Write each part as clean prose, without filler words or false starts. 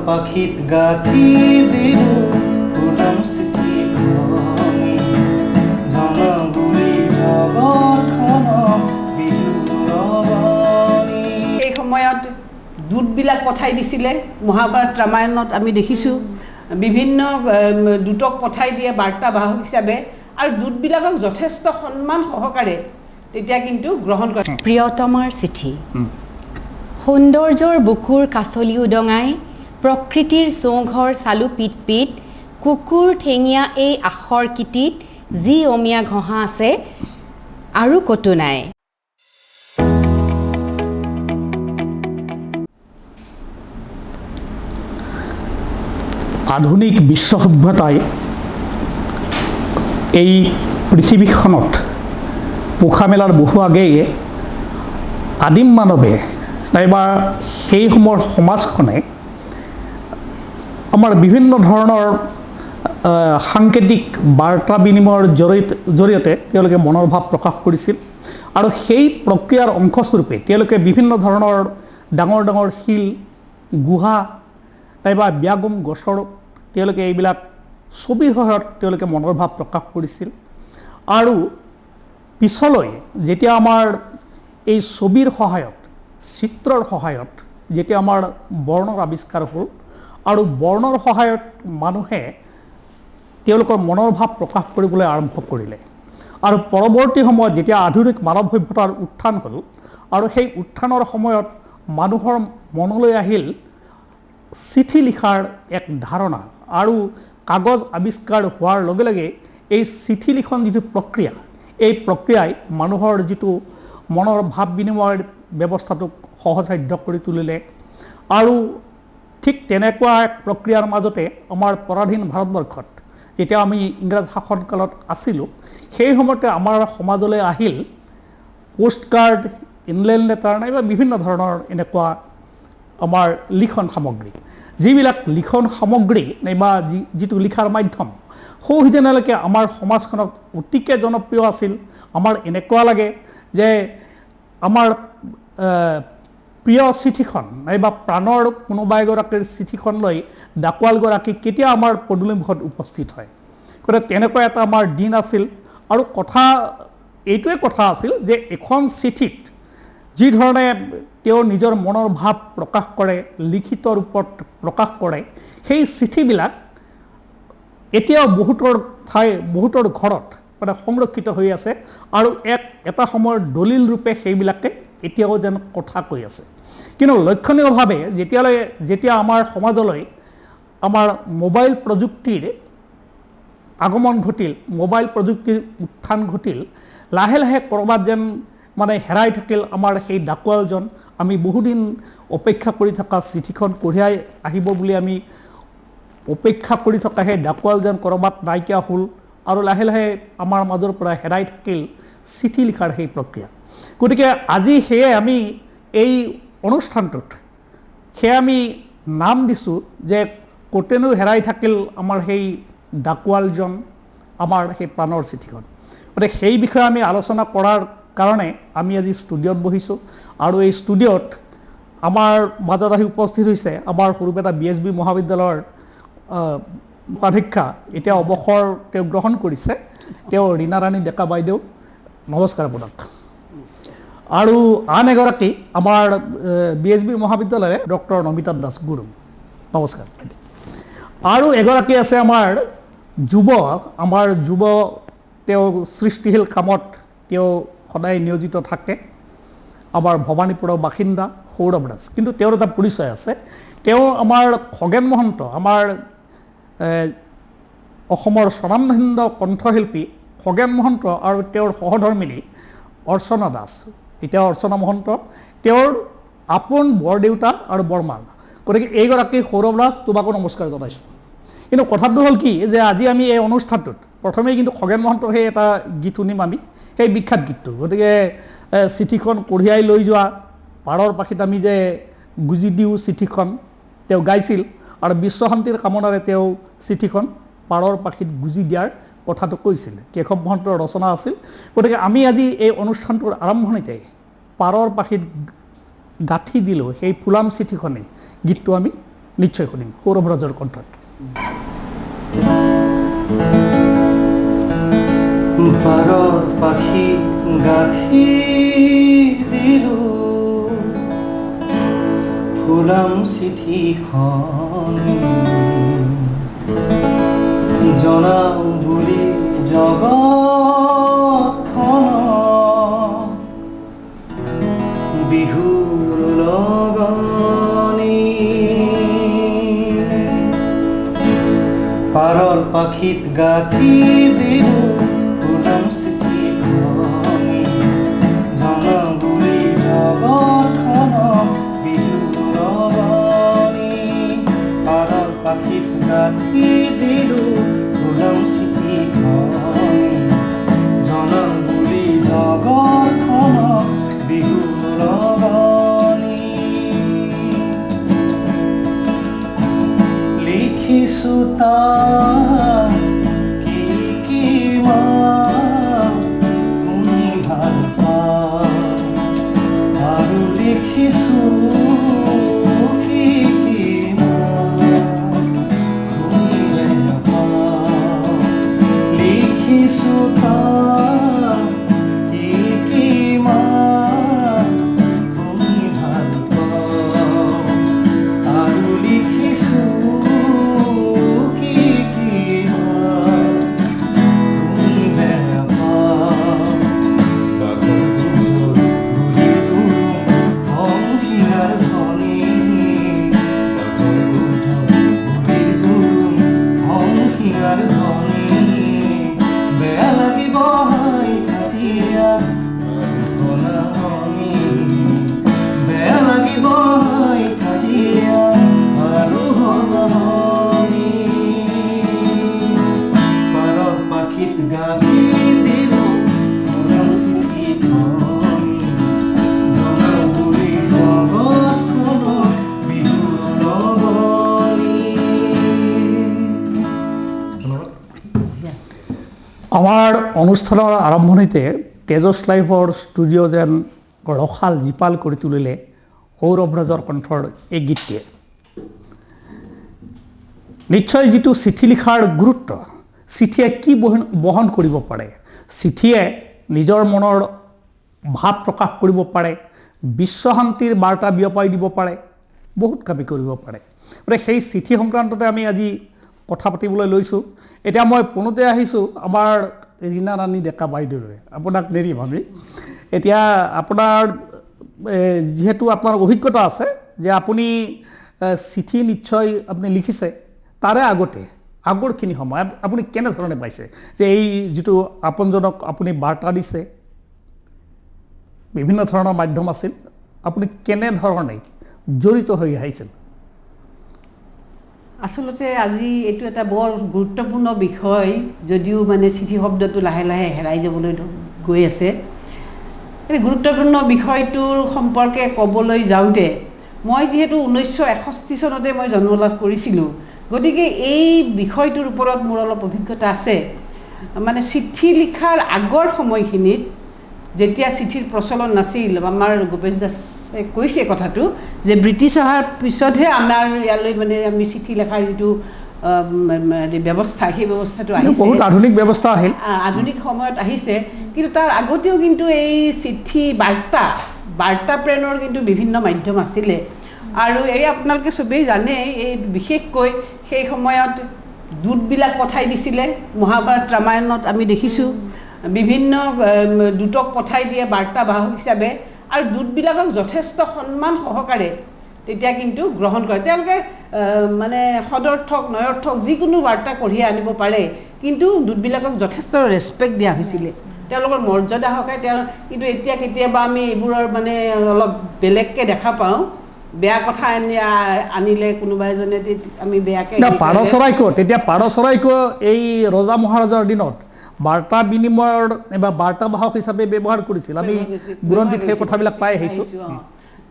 পাখিত গাঁঠি দিলো পুনম চিঠিখনি জনগুৰি জগতখনক বিহুৰ ৰবানী। সেই সময়ত দূতবিলাক পঠাই দিছিলে। মহাভাৰত ৰামায়ণত আমি দেখিছোঁ বিভিন্ন দূতক পঠাই দিয়ে বাৰ্তাবাহক হিচাপে, আৰু দূতবিলাকক যথেষ্ট সন্মান সহকাৰে তেতিয়া কিন্তু গ্ৰহণ কৰে। প্ৰিয়তমাৰ চিঠি। সৌন্দৰ্যৰ বুকুৰ কাচলি উদঙাই প্ৰকৃতিৰ চৌঘৰ চালু পিট পিট, কুকুৰ ঠেঙীয়া এই আখৰ কিটিত যি অমীয়া ঘঁহা আছে আৰু কতো নাই। আধুনিক বিশ্ব সভ্যতাই এই পৃথিৱীখনত পোখা মেলাৰ বহু আগেয়ে আদিম মানৱে নাইবা সেই সময়ৰ সমাজখনে আমাৰ বিভিন্ন ধৰণৰ সাংকেতিক বাৰ্তা বিনিময়ৰ জৰিয়তে তেওঁলোকে মনৰ ভাৱ প্ৰকাশ কৰিছিল, আৰু সেই প্ৰক্ৰিয়াৰ অংশস্বৰূপে তেওঁলোকে বিভিন্ন ধৰণৰ ডাঙৰ ডাঙৰ শিল, গুহা নাইবা ব্যাগম গছৰ তেওঁলোকে এইবিলাক ছবিৰ সহায়ত তেওঁলোকে মনৰ ভাৱ প্ৰকাশ কৰিছিল। আৰু পিছলৈ যেতিয়া আমাৰ এই ছবিৰ সহায়ত, চিত্ৰৰ সহায়ত যেতিয়া আমাৰ বৰ্ণৰ আৱিষ্কাৰ হ'ল, আৰু বৰ্ণৰ সহায়ত মানুহে তেওঁলোকৰ মনৰ ভাৱ প্ৰকাশ কৰিবলৈ আৰম্ভ কৰিলে, আৰু পৰৱৰ্তী সময়ত যেতিয়া আধুনিক মানৱ সভ্যতাৰ উত্থান হ'ল, আৰু সেই উত্থানৰ সময়ত মানুহৰ মনলৈ আহিল চিঠি লিখাৰ এক ধাৰণা, আৰু কাগজ আৱিষ্কাৰ হোৱাৰ লগে লগে এই চিঠি লিখন যিটো প্ৰক্ৰিয়া, এই প্ৰক্ৰিয়াই মানুহৰ যিটো মনৰ ভাৱ বিনিময়ৰ ব্যৱস্থাটোক সহজসাধ্য কৰি তুলিলে। আৰু ঠিক তেনেকুৱা এক প্ৰক্ৰিয়াৰ মাজতে আমাৰ পৰাধীন ভাৰতবৰ্ষত যেতিয়া আমি ইংৰাজ শাসনকালত আছিলোঁ, সেই সময়তে আমাৰ সমাজলৈ আহিল পোষ্ট কাৰ্ড, ইনলেণ্ড লেটাৰ নাইবা বিভিন্ন ধৰণৰ এনেকুৱা আমাৰ লিখন সামগ্ৰী, যিবিলাক লিখন সামগ্ৰী নাইবা যিটো লিখাৰ মাধ্যম সৌদিনালৈকে আমাৰ সমাজখনত অতিকে জনপ্ৰিয় আছিল। আমাৰ এনেকুৱা লাগে যে আমাৰ প্ৰিয় চিঠিখন নাইবা প্ৰাণৰ কোনোবা এগৰাকীৰ চিঠিখন লৈ ডাকুৱালগৰাকী কেতিয়া আমাৰ পদূলিমুখত উপস্থিত হয়। গতিকে তেনেকুৱা এটা আমাৰ দিন আছিল, আৰু এইটোৱে কথা আছিল যে এখন চিঠিত যি ধৰণে তেওঁ নিজৰ মনৰ ভাৱ প্ৰকাশ কৰে, লিখিত ৰূপত প্ৰকাশ কৰে, সেই চিঠিবিলাক এতিয়াও বহুতৰ ঘৰত মানে সংৰক্ষিত হৈ আছে, আৰু এটা সময়ৰ দলিল ৰূপে সেইবিলাকে এতিয়াও যেন কথা কৈ আছে। কিন্তু লক্ষণীয়ভাৱে যেতিয়া আমাৰ সমাজলৈ আমাৰ মোবাইল প্ৰযুক্তিৰ আগমন ঘটিল, মোবাইল প্ৰযুক্তিৰ উত্থান ঘটিল, লাহে লাহে ক'ৰবাত যেন মানে হেৰাই থাকিল আমাৰ সেই ডাকুৱালজন। আমি বহুদিন অপেক্ষা কৰি থকা চিঠিখন কঢ়িয়াই আহিব বুলি আমি অপেক্ষা কৰি থকা সেই ডাকুৱাল যেন ক'ৰবাত নাইকিয়া হ'ল, আৰু লাহে লাহে আমাৰ মাজৰ পৰা হেৰাই থাকিল চিঠি লিখাৰ সেই প্ৰক্ৰিয়া। গতিকে আজি সেয়ে আমি এই অনুষ্ঠানটোত আমি নাম দিছোঁ যে ক'তেনো হেৰাই থাকিল আমাৰ সেই ডাকুৱালজন, আমাৰ সেই প্ৰাণৰ চিঠিখন। গতিকে সেই বিষয়ে আমি আলোচনা কৰাৰ কাৰণে আমি আজি ষ্টুডিঅ'ত বহিছোঁ, আৰু এই ষ্টুডিঅ'ত আমাৰ মাজত আহি উপস্থিত হৈছে আমাৰ সৰুপেটা BSB মহাবিদ্যালয়ৰ উপাধ্যক্ষা, এতিয়া অৱসৰ তেওঁ গ্ৰহণ কৰিছে, তেওঁ ৰীণা ৰাণী ডেকা বাইদেউ। নমস্কাৰ আপোনাক। আৰু আন এগৰাকী আমাৰ BSB মহাবিদ্যালয়ৰ ডক্টৰ নমিতা দাস গুৰুং। নমস্কাৰ। আৰু এগৰাকী আছে আমাৰ যুৱ, তেওঁ সৃষ্টিশীল কামত তেওঁ সদায় নিয়োজিত থাকে, আমাৰ ভৱানীপুৰৰ বাসিন্দা সৌৰভ দাস। কিন্তু তেওঁৰ এটা পৰিচয় আছে, তেওঁ আমাৰ খগেন মহন্ত, আমাৰ অসমৰ স্বনামধন্য কণ্ঠশিল্পী খগেন মহন্ত আৰু তেওঁৰ সহধৰ্মিনী অৰ্চনা দাস, এতিয়া অৰ্চনা মহন্ত, তেওঁৰ আপোন বৰদেউতা আৰু বৰমাক। গতিকে এইগৰাকী সৌৰভ দাস, তোমাকো নমস্কাৰ জনাইছোঁ। কিন্তু কথাটো হ'ল কি যে আজি আমি এই অনুষ্ঠানটোত প্ৰথমেই কিন্তু খগেন মহন্তৰ সেই এটা গীত শুনিম আমি, সেই বিখ্যাত গীতটো। গতিকে চিঠিখন কঢ়িয়াই লৈ যোৱা পাৰৰ পাখিত আমি যে গুজি দিওঁ চিঠিখন তেওঁ গাইছিল, আৰু বিশ্ব শান্তিৰ কামনাৰে তেওঁ চিঠিখন পাৰৰ পাখিত গুজি দিয়াৰ কথাটো কৈছিল। কেশৱ মহন্তৰ ৰচনা আছিল। গতিকে আমি আজি এই অনুষ্ঠানটোৰ আৰম্ভণিতে পাৰৰ পাখিত গাঁঠি দিলোঁ সেই ফুলাম চিঠিখনে গীতটো আমি নিশ্চয় শুনিম সৌৰভ ৰাজৰ কণ্ঠত। পাৰৰ পাখি গাঁঠি দিলো ফুলাম চিঠিখন জনাও বুলি জগতখন বিহুৰ লগনি পাৰৰ পাখিত গাঁঠি দিলো ফুলাম চিঠিখনি জনাও বুলি জগতখন বিহুৰ লগনি পাৰৰ পাখিত গাঁঠি দিলো ফুলাম চিঠিখনি জনাও বুলি জগতখন বিহুৰ লগনি লিখিছো তাক কি কি মান শুনি ভাল পাওঁ আৰু লিখিছো কি কি মান শুনি বেয়া পাওঁ লিখিছো তাক কি কি মান শুনি ভাল পাওঁ আৰু লিখিছো কি কি মান শুনি বেয়া পাওঁ বাঘৰ বুজৰ বুলিতো সংহিয়াৰ ধ্বনি বাঘৰ বুজৰ বুলিতো সংহিয়াৰ ধ্বনি বেয়া লাগিব কাজিয়া ঘনাঘনি বেয়া লাগিব কাজিয়া আৰু ঘনাঘনি পাৰৰ পাখিত গাঁঠি দিলো ফুলাম চিঠিখনি জনাও বুলি জগতখনৰ বিহুৰ লগনি। আমাৰ অনুষ্ঠানৰ আৰম্ভণিতে তেজছ লাইভৰ ষ্টুডিঅ' যেন ৰসাল জীপাল কৰি তুলিলে সৌৰভ ৰাজৰ কণ্ঠৰ এই গীতটিয়ে। নিশ্চয় যিটো চিঠি লিখাৰ গুৰুত্ব, চিঠিয়ে কি বহন কৰিব পাৰে, চিঠিয়ে নিজৰ মনৰ ভাৱ প্ৰকাশ কৰিব পাৰে, বিশ্ব শান্তিৰ বাৰ্তা বিয়পাই দিব পাৰে, বহুত কামে কৰিব পাৰে। গতিকে সেই চিঠি সংক্ৰান্ততে আমি আজি কথা পাতিবলৈ লৈছোঁ। এতিয়া মই পোনতে আহিছোঁ আমাৰ ৰীণা ৰাণী ডেকা বাইদেউলৈ, আপোনাক নেৰিম আমি। এতিয়া আপোনাৰ যিহেতু আপোনাৰ অভিজ্ঞতা আছে যে আপুনি চিঠি নিশ্চয় আপুনি লিখিছে, তাৰে আগতে আগৰখিনি সময় আপুনি কেনেধৰণে পাইছে যে এই যিটো আপোনজনক আপুনি বাৰ্তা দিছে, বিভিন্ন ধৰণৰ মাধ্যম আছিল, আপুনি কেনেধৰণে জড়িত হৈ আহিছিল? আচলতে আজি এইটো এটা বৰ গুৰুত্বপূৰ্ণ বিষয়, যদিও মানে চিঠি শব্দটো লাহে লাহে হেৰাই যাবলৈ গৈ আছে। এই গুৰুত্বপূৰ্ণ বিষয়টোৰ সম্পৰ্কে ক'বলৈ যাওঁতে মই যিহেতু 1961 চনতে মই জন্ম লাভ কৰিছিলোঁ, গতিকে এই বিষয়টোৰ ওপৰত মোৰ অলপ অভিজ্ঞতা আছে। মানে চিঠি লিখাৰ আগৰ সময়খিনিত যেতিয়া চিঠিৰ প্ৰচলন নাছিল, আমাৰ গোপেশ দাসে কৈছে কথাটো যে ব্ৰিটিছ অহাৰ পিছতহে আমাৰ ইয়ালৈ মানে আমি চিঠি লেখাৰ যিটো ব্যৱস্থা, সেই ব্যৱস্থাটো আহিছে, বহুত আধুনিক ব্যৱস্থা আহিল, আধুনিক সময়ত আহিছে। কিন্তু তাৰ আগতেও কিন্তু এই চিঠি বাৰ্তা প্ৰেৰণৰ কিন্তু বিভিন্ন মাধ্যম আছিলে। আৰু এই আপোনালোকে চবেই জানে, এই বিশেষকৈ সেই সময়ত দূতবিলাক পঠাই দিছিলে। মহাভাৰত ৰামায়ণত আমি দেখিছোঁ বিভিন্ন দূতক পঠাই দিয়ে বাৰ্তাবাহক হিচাপে, আৰু দূতবিলাকক যথেষ্ট সন্মান সহকাৰে তেতিয়া কিন্তু গ্ৰহণ কৰে। তেওঁলোকে মানে সদৰ্থক নয়ৰ্থক যিকোনো বাৰ্তা কঢ়িয়াই আনিব পাৰে, কিন্তু দূতবিলাকক যথেষ্ট ৰেচপেক্ট দিয়া হৈছিলে, তেওঁলোকৰ মৰ্যাদা সহকাৰে। কিন্তু এতিয়া কেতিয়াবা আমি এইবোৰৰ মানে অলপ বেলেগকৈ দেখা পাওঁ। বেয়া কথা আনিলে কোনোবা এজনে আমি বেয়াকৈ পাৰ চৰাইকো এই ৰজা মহাৰাজাৰ দিনত বাৰ্তা বিনিময়ৰ বা বাৰ্তাবাহক হিচাপে ব্যৱহাৰ কৰিছিল। আমি বুৰঞ্জীত সেই কথাবিলাক পাই আহিছোঁ।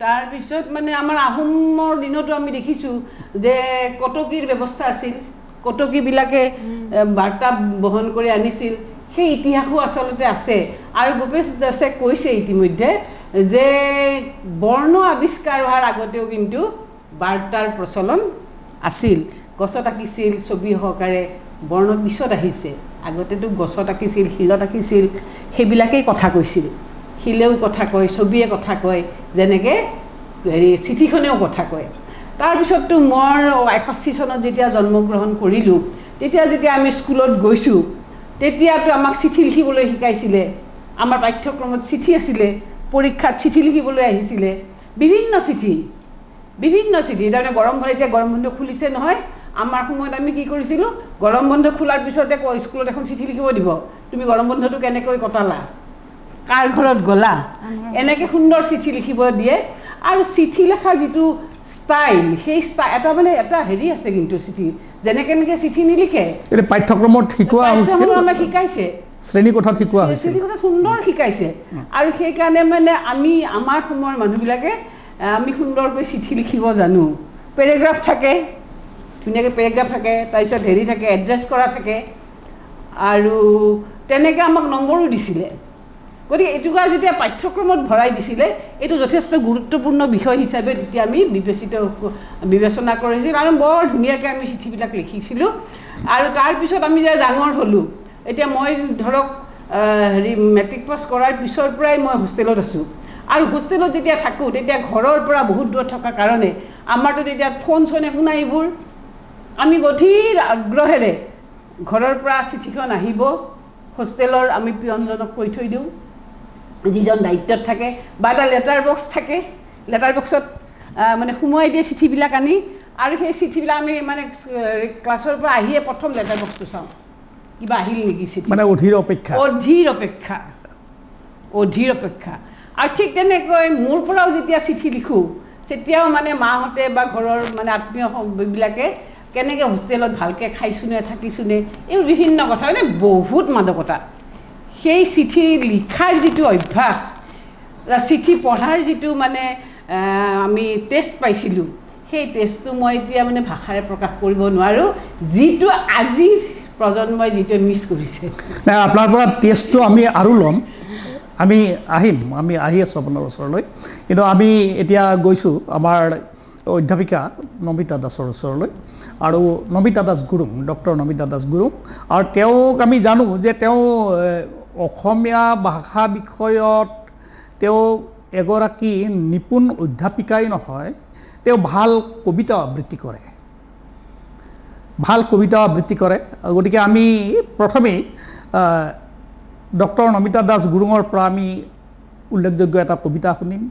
তাৰপিছত মানে আমাৰ আহোমৰ দিনতো আমি দেখিছোঁ যে কটকীৰ ব্যৱস্থা আছিল, কটকীবিলাকে বাৰ্তা বহন কৰি আনিছিল। সেই ইতিহাসো আচলতে আছে। আৰু গোপেশ দাসে কৈছে ইতিমধ্যে যে বৰ্ণ আৱিষ্কাৰ হোৱাৰ আগতেও কিন্তু বাৰ্তাৰ প্ৰচলন আছিল গছত আঁকিছিল ছবি সহকাৰে বৰ্ণ পিছত আহিছে আগতেতো গছত আঁকিছিল শিলত আঁকিছিল সেইবিলাকেই কথা কৈছিল শিলেও কথা কয় ছবিয়ে কথা কয় যেনেকৈ চিঠিখনেও কথা কয় তাৰপিছততো মই 61 চনত যেতিয়া জন্মগ্ৰহণ কৰিলোঁ তেতিয়া যেতিয়া আমি স্কুলত গৈছোঁ তেতিয়াতো আমাক চিঠি লিখিবলৈ শিকাইছিলে আমাৰ পাঠ্যক্ৰমত চিঠি আছিলে পৰীক্ষাত চিঠি লিখিবলৈ আহিছিলে বিভিন্ন চিঠি তাৰমানে গৰম বন্ধ এতিয়া গৰম বন্ধ খুলিছে নহয় আমাৰ সময়ত আমি কি কৰিছিলোঁ গৰম বন্ধ খোলাৰ পিছতে স্কুলত এখন চিঠি লিখিব দিব তুমি গৰম বন্ধটো কেনেকৈ কটালা কাৰ ঘৰত গ'লা এনেকৈ সুন্দৰ চিঠি লিখিব দিয়ে আৰু চিঠি লেখা যিটো ষ্টাইল সেই এটা মানে এটা হেৰি আছে কিন্তু চিঠি যেনেকৈ এনেকৈ চিঠি নিলিখে পাঠ্যক্ৰমত শিকোৱা হৈছিল আমাক শিকাইছে শ্ৰেণীকোঠাত শিকোৱা হৈছিল শ্ৰেণীকোঠাত সুন্দৰ শিকাইছে আৰু সেইকাৰণে মানে আমি আমাৰ সময়ৰ মানুহবিলাকে আমি সুন্দৰকৈ চিঠি লিখিব জানো পেৰেগ্ৰাফ থাকে ধুনীয়াকৈ পেৰেগ্ৰাফ থাকে তাৰপিছত হেৰি থাকে এড্ৰেছ কৰা থাকে আৰু তেনেকৈ আমাক নম্বৰো দিছিলে গতিকে এইটোকা যেতিয়া পাঠ্যক্ৰমত ভৰাই দিছিলে এইটো যথেষ্ট গুৰুত্বপূৰ্ণ বিষয় হিচাপে তেতিয়া আমি বিবেচনা কৰিছিল আৰু বৰ ধুনীয়াকৈ আমি চিঠিবিলাক লিখিছিলোঁ আৰু তাৰপিছত আমি যে ডাঙৰ হ'লোঁ এতিয়া মই ধৰক মেট্ৰিক পাছ কৰাৰ পিছৰ পৰাই মই হোষ্টেলত আছোঁ আৰু হোষ্টেলত যেতিয়া থাকোঁ তেতিয়া ঘৰৰ পৰা বহুত দূৰত থকাৰ কাৰণে আমাৰতো তেতিয়া ফোন চোন একো নাই এইবোৰ আমি গধীৰ আগ্ৰহেৰে ঘৰৰ পৰা চিঠিখন আহিব হোষ্টেলৰ আমি পিয়নজনক কৈ থৈ দিওঁ যিজন দায়িত্বত থাকে বা এটা লেটাৰ বক্স থাকে লেটাৰ বক্সত মানে সোমোৱাই দিয়ে চিঠিবিলাক আনি আৰু সেই চিঠিবিলাক আমি মানে ক্লাছৰ পৰা আহিয়ে প্ৰথম লেটাৰ বক্সটো চাওঁ কিবা আহিল নেকি চিঠি মানে অধীৰ অপেক্ষা আৰু ঠিক তেনেকৈ মোৰ পৰাও যেতিয়া চিঠি লিখোঁ তেতিয়াও মানে মাহঁতে বা ঘৰৰ মানে আত্মীয়বিলাকে কেনেকৈ হোষ্টেলত ভালকৈ খাইছোনে থাকিছোনে এই বিভিন্ন কথা মানে বহুত মাদকতা সেই চিঠি লিখাৰ যিটো অভ্যাস চিঠি পঢ়াৰ যিটো মানে আমি টেষ্ট পাইছিলোঁ সেই টেষ্টটো মই এতিয়া মানে ভাষাৰে প্ৰকাশ কৰিব নোৱাৰোঁ যিটো আজিৰ প্ৰজন্মই যিটো মিছ কৰিছে আপোনাৰ পৰা টেষ্টটো আমি আৰু ল'ম আমি আহি আছোঁ আপোনাৰ ওচৰলৈ কিন্তু আমি এতিয়া গৈছোঁ আমাৰ অধ্যাপিকা নমিতা দাসৰ ওচৰলৈ আৰু নমিতা দাস গুৰুং ডক্টৰ নমিতা দাস গুৰুং আৰু তেওঁক আমি জানো যে তেওঁ অসমীয়া ভাষা বিষয়ত তেওঁ এগৰাকী নিপুণ অধ্যাপিকাই নহয় তেওঁ ভাল কবিতা আবৃত্তি কৰে গতিকে আমি প্ৰথমেই ডক্টৰ নমিতা দাস গুৰুঙৰ পৰা আমি উল্লেখযোগ্য এটা কবিতা শুনিম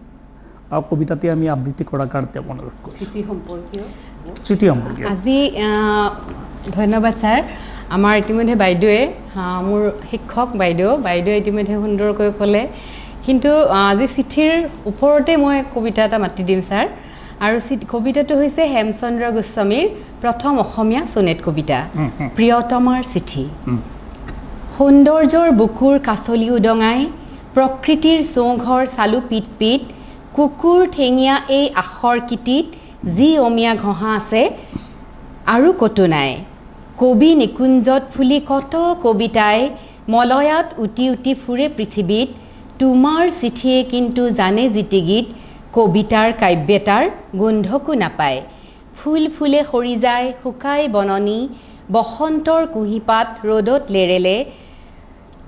আৰু কবিতাটি আমি আবৃত্তি কৰাৰ কাৰণে তেওঁ অনুৰোধ কৰিছোঁ চিঠি সম্পৰ্কীয় আজি ধন্যবাদ ছাৰ আমাৰ ইতিমধ্যে বাইদেৱে মোৰ শিক্ষক বাইদেৱে ইতিমধ্যে সুন্দৰকৈ ক'লে কিন্তু আজি চিঠিৰ ওপৰতে মই কবিতা এটা মাতি দিম ছাৰ আৰু কবিতাটো হৈছে হেমচন্দ্ৰ গোস্বামীৰ প্ৰথম অসমীয়া চনেট কবিতা প্ৰিয়তমাৰ চিঠি সৌন্দৰ্যৰ বুকুৰ কাছলি উদঙাই প্ৰকৃতিৰ চৌঘৰ চালু পিট পিট কুকুৰ ঠেঙীয়া এই আখৰ কিটিত যি অমীয়া ঘঁহা আছে আৰু কতো নাই কবি নিকুঞ্জত ফুলি কত কবিতাই মলয়াত উটি উটি ফুৰে পৃথিৱীত তোমাৰ চিঠিয়ে কিন্তু জানে জিতি গীত কবিতাৰ কাব্যতাৰ গোন্ধকো নাপায় ফুল ফুলে সৰি যায় শুকাই বননি বসন্তৰ কুঁহিপাত ৰ'দত লেৰেলে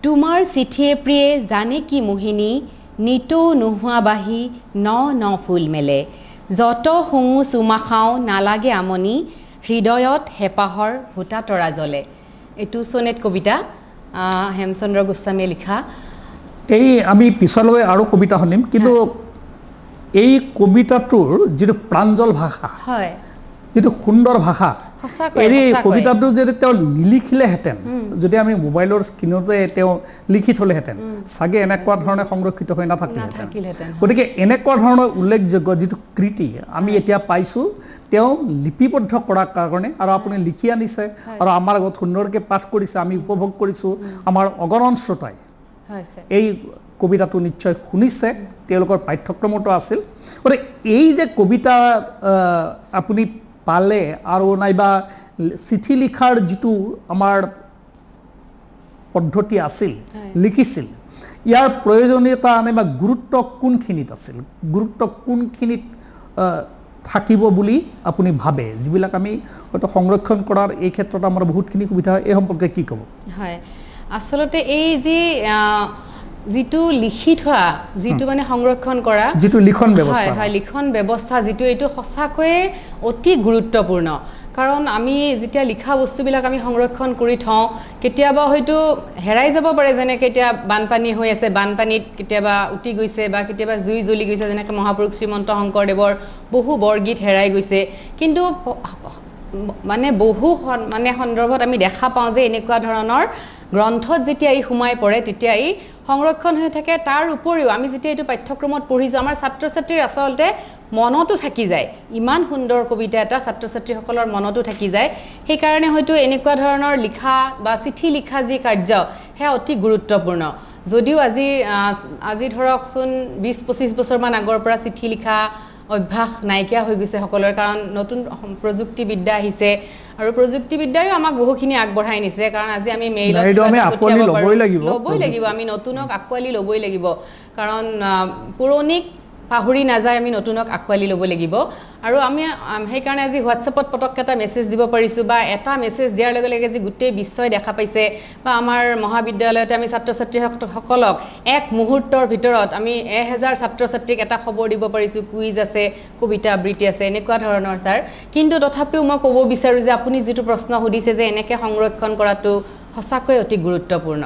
তোমাৰ চিঠিয়ে প্ৰিয়ে জানে কি মোহিনী নিতৌ নোহোৱা বাহি ন ফুল মেলে যত শুঙো চুমা খাওঁ নালাগে আমনি হৃদয়ত হেঁপাহৰ ভোটা তৰা জ্বলে এইটো চনেট কবিতা হেমচন্দ্ৰ গোস্বামীয়ে লিখা এই আমি পিছলৈ আৰু কবিতা শুনিম কিন্তু এই কবিতাটোৰ যিটো প্ৰাঞ্জল ভাষা হয় যিটো সুন্দৰ ভাষা এই কবিতাটো যদি তেওঁ নিলিখিলেহেঁতেন যদি আমি মোবাইলৰ স্ক্ৰীণতে তেওঁ লিখি থলেহেঁতেন চাগে এনেকুৱা ধৰণে সংৰক্ষিত হৈ নাথাকিলেহেঁতেন গতিকে এনেকুৱা ধৰণৰ উল্লেখযোগ্য যিটো কৃতি আমি এতিয়া পাইছোঁ তেওঁ লিপিবদ্ধ কৰাৰ কাৰণে আৰু আপুনি লিখি আনিছে আৰু আমাৰ আগত সুন্দৰকৈ পাঠ কৰিছে আমি উপভোগ কৰিছোঁ আমাৰ অগণন শ্ৰোতাই এই কবিতাটো নিশ্চয় শুনিছে তেওঁলোকৰ পাঠ্যক্ৰমতো আছিল গতিকে এই যে কবিতা আপুনি পালে আৰু নাইবা চিঠি লিখাৰ যিটো আমাৰ পদ্ধতি আছিল লিখিছিল ইয়াৰ প্ৰয়োজনীয়তা নাইবা গুৰুত্ব কোনখিনিত আছিল থাকিব বুলি আপুনি ভাবে, যিবিলাক আমি হয়তো সংৰক্ষণ কৰাৰ এই ক্ষেত্ৰত আমাৰ বহুতখিনি সুবিধা হয়, এই সম্পৰ্কে কি ক'ব? হয়, আচলতে এই যি যিটো লিখি থোৱা, যিটো মানে সংৰক্ষণ কৰা, যিটো লিখন ব্যৱস্থা, হয় লিখন ব্যৱস্থা যিটো, এইটো সঁচাকৈয়ে অতি গুৰুত্বপূৰ্ণ। কাৰণ আমি যেতিয়া লিখা বস্তুবিলাক আমি সংৰক্ষণ কৰি থওঁ, কেতিয়াবা হয়তো হেৰাই যাব পাৰে, যেনেকৈ এতিয়া বানপানী হৈ আছে, বানপানীত কেতিয়াবা উটি গৈছে বা কেতিয়াবা জুই জ্বলি গৈছে, যেনেকৈ মহাপুৰুষ শ্ৰীমন্ত শংকৰদেৱৰ বহু বৰগীত হেৰাই গৈছে। কিন্তু মানে বহু মানে সন্দৰ্ভত আমি দেখা পাওঁ যে এনেকুৱা ধৰণৰ গ্ৰন্থত যেতিয়া ই সোমাই পৰে তেতিয়া ই সংৰক্ষণ হৈ থাকে। তাৰ উপৰিও আমি যেতিয়া এইটো পাঠ্যক্ৰমত পঢ়িছোঁ, আমাৰ ছাত্ৰ ছাত্ৰীৰ আচলতে মনতো থাকি যায়। ইমান সুন্দৰ কবিতা এটা ছাত্ৰ ছাত্ৰীসকলৰ মনতো থাকি যায়। সেইকাৰণে হয়তো এনেকুৱা ধৰণৰ লিখা বা চিঠি লিখা যি কাৰ্য, সেয়া অতি গুৰুত্বপূৰ্ণ। যদিও আজি ধৰকচোন 20-25 বছৰমান আগৰ পৰা চিঠি লিখা অভ্যাস নাইকিয়া হৈ গৈছে সকলোৰে, কাৰণ নতুন প্ৰযুক্তিবিদ্যা আহিছে আৰু প্ৰযুক্তিবিদ্যায়ো আমাক বহুখিনি আগবঢ়াই নিছে। কাৰণ আজি আমি মেইলত ল'বই লাগিব, আমি নতুনক আঁকোৱালি ল'বই লাগিব। কাৰণ পুৰণিক পাহৰি নাযায়, আমি নতুনক আঁকোৱালি ল'ব লাগিব। আৰু আমি সেইকাৰণে আজি হোৱাটছএপত পটককৈ এটা মেছেজ দিব পাৰিছোঁ, বা এটা মেছেজ দিয়াৰ লগে লগে যে গোটেই বিশ্বই দেখা পাইছে, বা আমাৰ মহাবিদ্যালয়তে আমি ছাত্ৰ ছাত্ৰীসকলক এক মুহূৰ্তৰ ভিতৰত আমি 1000 ছাত্ৰ ছাত্ৰীক এটা খবৰ দিব পাৰিছোঁ, কুইজ আছে, কবিতা আবৃত্তি আছে, এনেকুৱা ধৰণৰ ছাৰ। কিন্তু তথাপিও মই ক'ব বিচাৰোঁ যে আপুনি যিটো প্ৰশ্ন সুধিছে যে এনেকৈ সংৰক্ষণ কৰাটো সঁচাকৈ অতি গুৰুত্বপূৰ্ণ।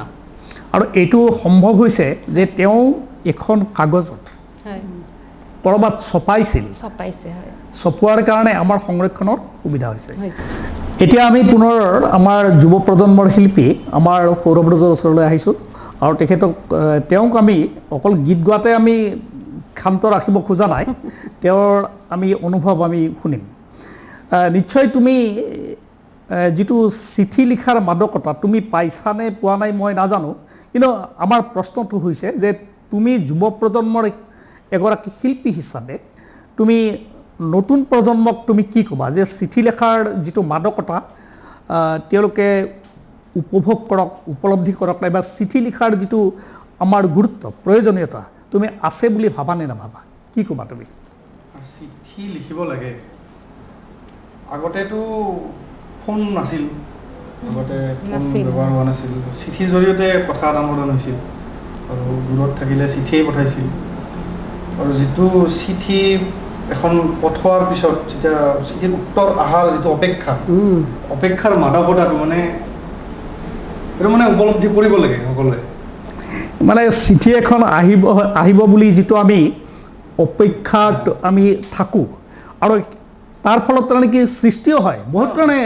আৰু এইটো সম্ভৱ হৈছে যে তেওঁ এখন কাগজত ক'ৰবাত ছপাইছে, ছপোৱাৰ কাৰণে আমাৰ সংৰক্ষণৰ সুবিধা হৈছে। এতিয়া আমি পুনৰ আমাৰ যুৱ প্ৰজন্মৰ শিল্পী আমাৰ সৌৰভ ৰাজৰ ওচৰলৈ আহিছোঁ, আৰু তেওঁক আমি অকল গীত গোৱাতে আমি ক্ষান্ত ৰাখিব খোজা নাই, তেওঁৰ আমি অনুভৱ আমি শুনিম। নিশ্চয় তুমি যিটো চিঠি লিখাৰ মাদকতা তুমি পাইছানে পোৱা নাই মই নাজানো, কিন্তু আমাৰ প্ৰশ্নটো হৈছে যে তুমি যুৱ প্ৰজন্মৰ এগৰাকী শিল্পী হিচাপে তুমি নতুন প্ৰজন্মক তুমি কি ক'বা যে চিঠি লেখাৰ যিটো মাদকতা তেওঁলোকে উপভোগ কৰক, উপলব্ধি কৰক, নাইবা চিঠি লিখাৰ যিটো আমাৰ গুৰুত্ব, প্ৰয়োজনীয়তা তুমি আছে বুলি ভাবা নে নাভাবা, কি ক'বা তুমি? চিঠি লিখিব লাগে। আগতেতো ফোন নাছিল, আগতে ফোন ব্যৱহাৰ হোৱা নাছিল, চিঠিৰ জৰিয়তে কথা আদান প্ৰদান হৈছিল, আৰু দূৰত থাকিলে চিঠিয়েই পঠাইছিল। আৰু যিটো চিঠি এখন পঠোৱাৰ পিছত যেতিয়া চিঠিৰ উত্তৰ অহাৰ যিটো অপেক্ষাৰ মাদকতাটো মানে এইটো মানে উপলব্ধি কৰিব লাগে সকলোৱে। মানে চিঠি এখন আহিব বুলি যিটো আমি অপেক্ষাত আমি থাকোঁ, আৰু তাৰ ফলত তাৰমানে কি সৃষ্টিও হয়, বহুত কাৰণে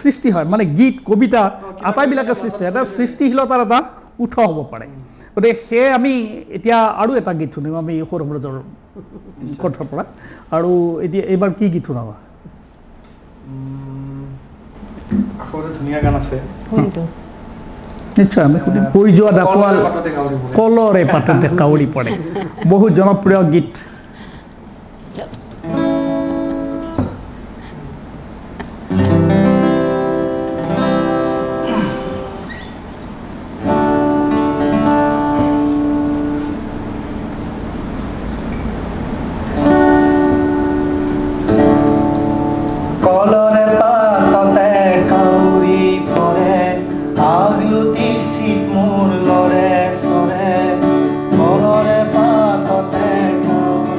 সৃষ্টি হয়, মানে গীত কবিতা আটাইবিলাকে সৃষ্টি হয়, এটা সৃষ্টিশীলতাৰ এটা উৎস হ'ব পাৰে। গতিকে সেয়ে আমি এতিয়া আৰু এটা গীত শুনিম আমি সৌৰভ ৰাজৰ কথাৰ পৰা। আৰু এতিয়া এইবাৰ কি গীত শুনাবা? আখৰতে ধুনীয়া গান আছে, নিশ্চয় আমি শুনিম। কৈ যোৱা ডাকুৱাল কলৰে পাততে কাউৰী পৰে, বহুত জনপ্ৰিয় গীত। মোৰ লৰে চৰে কলৰে পাততে কাউৰী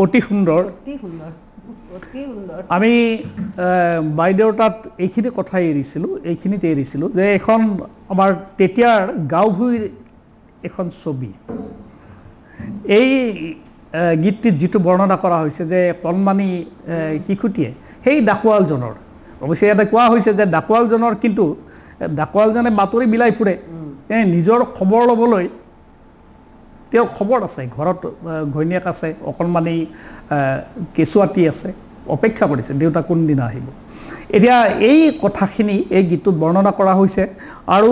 অতি সুন্দৰ। আমি বাইদেউৰ তাত এইখিনি কথাই এইখিনিতে এৰিছিলোঁ যে এখন আমাৰ তেতিয়াৰ গাঁওভূঁইৰ এখন ছবি। এই গীতটিত যিটো বৰ্ণনা কৰা হৈছে যে কণমানি শিশুটিয়ে সেই ডাকুৱালজনৰ, অৱশ্যে ইয়াতে কোৱা হৈছে যে ডাকুৱালজনৰ, কিন্তু ডাকুৱালজনে বাতৰি বিলাই ফুৰে, নিজৰ খবৰ ল'বলৈ তেওঁ খবৰ আছে, ঘৰত ঘৈণীয়েক আছে, অকণমানি কেঁচুৱাটি আছে, অপেক্ষা কৰিছে দেউতা কোনদিনা আহিব। এতিয়া এই কথাখিনি এই গীতটোত বৰ্ণনা কৰা হৈছে আৰু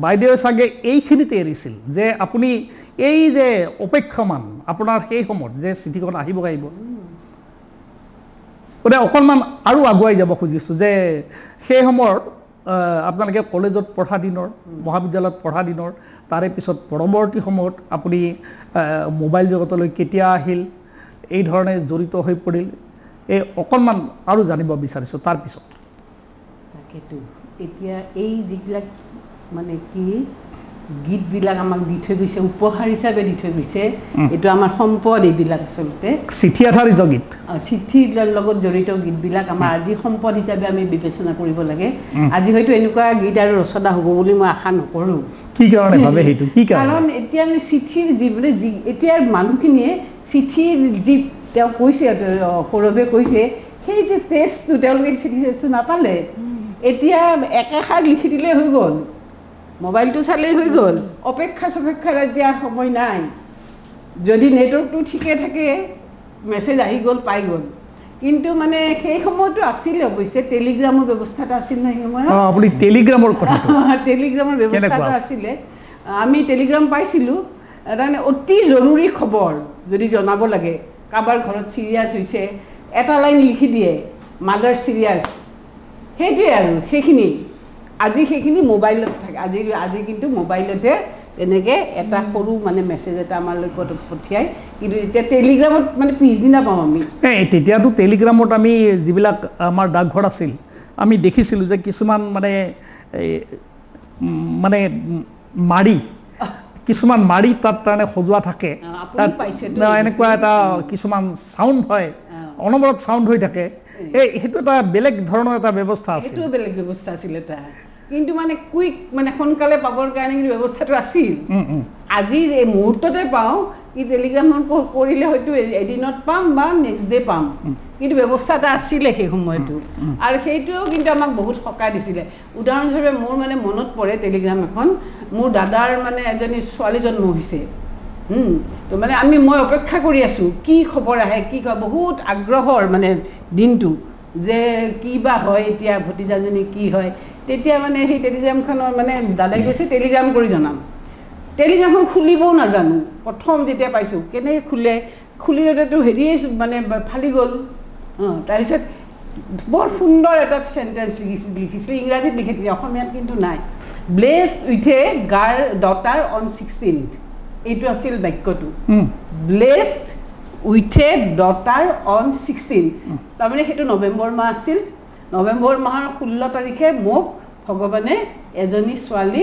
বাইদেৱে চাগে এইখিনিতে এৰিছিল যে আপুনি এই যে অপেক্ষমান আপোনাৰ সেই সময়ত যে চিঠিখন আহিব গতিকে অকণমান আৰু আগুৱাই যাব খুজিছোঁ যে সেই সময়ত আপোনালোকে কলেজত পঢ়া দিনৰ, মহাবিদ্যালয়ত পঢ়া দিনৰ, তাৰে পিছত পৰৱৰ্তী সময়ত আপুনি মোবাইল জগতলৈ কেতিয়া আহিল, এই ধৰণে জড়িত হৈ পৰিল, এই অকণমান আৰু জানিব বিচাৰিছোঁ তাৰপিছত। তাকেতো এতিয়া এই যিবিলাক মানে কি গীতবিলাক আমাক দি থৈ গৈছে, উপহাৰ হিচাপে দি থৈ গৈছে, এইটো আমাৰ সম্পদ। এইবিলাক আচলতে চিঠি আধাৰিত গীত, চিঠিৰ লগত জড়িত গীতবিলাক আমাৰ আজি সম্পদ হিচাপে আমি বিবেচনা কৰিব লাগে। আজি হয়তো এনেকুৱা গীত আৰু ৰচনা হ'ব বুলি মই আশা নকৰোঁ। কি কাৰণে ভাবে সেইটো? কি কাৰণ এতিয়া আমি চিঠিৰ যিবোৰে এতিয়াৰ মানুহখিনিয়ে চিঠিৰ যি তেওঁ কৈছে, সৌৰভে কৈছে, সেই যে টেষ্টটো তেওঁলোকে চিঠি টেষ্টটো নাপালে। এতিয়া একেষাৰ লিখি দিলে হৈ গ'ল, মোবাইলটো চালেই হৈ গ'ল, অপেক্ষা চপেক্ষাৰ এতিয়া সময় নাই। যদি নেটৱৰ্কটো ঠিকে থাকে মেছেজ আহি গ'ল, পাই গ'ল। কিন্তু মানে সেই সময়তো আছিলে অৱশ্যে টেলিগ্ৰামৰ ব্যৱস্থাটো আছিল নহয় সেই সময়ত। আপুনি টেলিগ্ৰামৰ কথা, টেলিগ্ৰামৰ ব্যৱস্থাটো আছিলে, আমি টেলিগ্ৰাম পাইছিলোঁ। তাৰমানে অতি জৰুৰী খবৰ যদি জনাব লাগে, কাৰোবাৰ ঘৰত চিৰিয়াছ হৈছে, এটা লাইন লিখি দিয়ে, মাদাৰ চিৰিয়াছ, সেইটোৱে আৰু সেইখিনি। আজি সেইখিনি মোবাইলত থাকে, আজি কিন্তু মোবাইলতে তেনেকৈ এটা সৰু মানে মেছেজ এটা আমালৈ পঠিয়াই। কিন্তু এতিয়া টেলিগ্ৰামত মানে পিছদিনা পাওঁ আমি। তেতিয়াতো টেলিগ্ৰামত আমি যিবিলাক আমাৰ ডাকঘৰ আছিল, আমি দেখিছিলোঁ যে কিছুমান মানে কিছুমান মাৰি তাত তাৰমানে সজোৱা থাকে, এনেকুৱা এটা কিছুমান চাউণ্ড হয়, অনবৰত চাউণ্ড হৈ থাকে। সেইটো এটা বেলেগ ধৰণৰ এটা ব্যৱস্থা আছিল, সেইটো বেলেগ ব্যৱস্থা আছিল এটা। কিন্তু মানে কুইক মানে সোনকালে পাবৰ কাৰণে কিন্তু ব্যৱস্থাটো আছিল। আজি এই মুহূৰ্ততে পাওঁ, কি টেলিগ্ৰামখন কৰিলে হয়তো এদিনত পাম বা নেক্সট ডে পাম, কিন্তু ব্যৱস্থা এটা আছিলে সেই সময়তো। আৰু সেইটোও কিন্তু আমাক বহুত সকাহ দিছিলে। উদাহৰণস্বৰূপে মোৰ মানে মনত পৰে টেলিগ্ৰাম এখন, মোৰ দাদাৰ মানে এজনী ছোৱালী জন্ম হৈছে। তো মানে মই অপেক্ষা কৰি আছোঁ কি খবৰ আহে, কি কয়, বহুত আগ্ৰহৰ মানে দিনটো যে কি বা হয় এতিয়া ভতিজাজনী কি হয়। তেতিয়া মানে সেই টেলিগ্ৰামখনৰ মানে দাদাই কৈছে টেলিগ্ৰাম কৰি জনাম। টেলিগ্ৰামখন খুলিবও নাজানো, প্ৰথম যেতিয়া পাইছোঁ কেনেকৈ খুলিলেতো হেৰিয়ে মানে ফালি গ'ল, তাৰপিছত বৰ সুন্দৰ এটা চেণ্টেন্স লিখিছিল ইংৰাজীত লিখিছিল অসমীয়াত কিন্তু নাই blessed with a daughter on 16th এইটো আছিল বাক্যটো blessed with a daughter on 16th তাৰমানে সেইটো নৱেম্বৰ মাহ আছিল নৱেম্বৰ মাহৰ 16 তাৰিখে মোক ভগৱানে এজনী ছোৱালী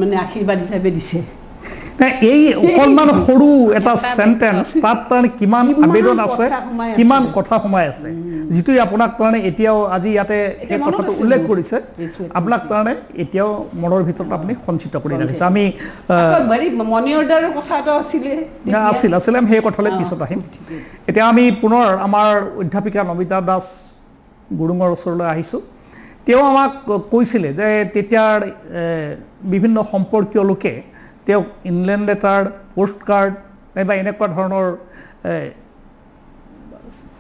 মানে আশীৰ্বাদ হিচাপে দিছে এই অকণমান সৰু এটা চেণ্টেন্স তাত তাৰমানে কিমান আবেদন আছে কিমান কথা সোমাই আছে যিটো আপোনাক তাৰমানে এতিয়াও আজি ইয়াতে এই কথাটো উল্লেখ কৰিছে আপোনাক তাৰমানে এতিয়াও মনৰ ভিতৰত আপুনি সঞ্চিত কৰি ৰাখিছে আমি মনি অৰ্ডাৰৰ কথা এটা আছিলে আমি সেই কথালৈ পিছত আহিম এতিয়া আমি পুনৰ আমাৰ অধ্যাপিকা নমিতা দাস গুৰুঙৰ ওচৰলৈ আহিছোঁ তেওঁ আমাক কৈছিলে যে তেতিয়াৰ বিভিন্ন সম্পৰ্কীয় লোকে তেওঁক ইনলেণ্ড লেটাৰ পোষ্ট কাৰ্ড নাইবা এনেকুৱা ধৰণৰ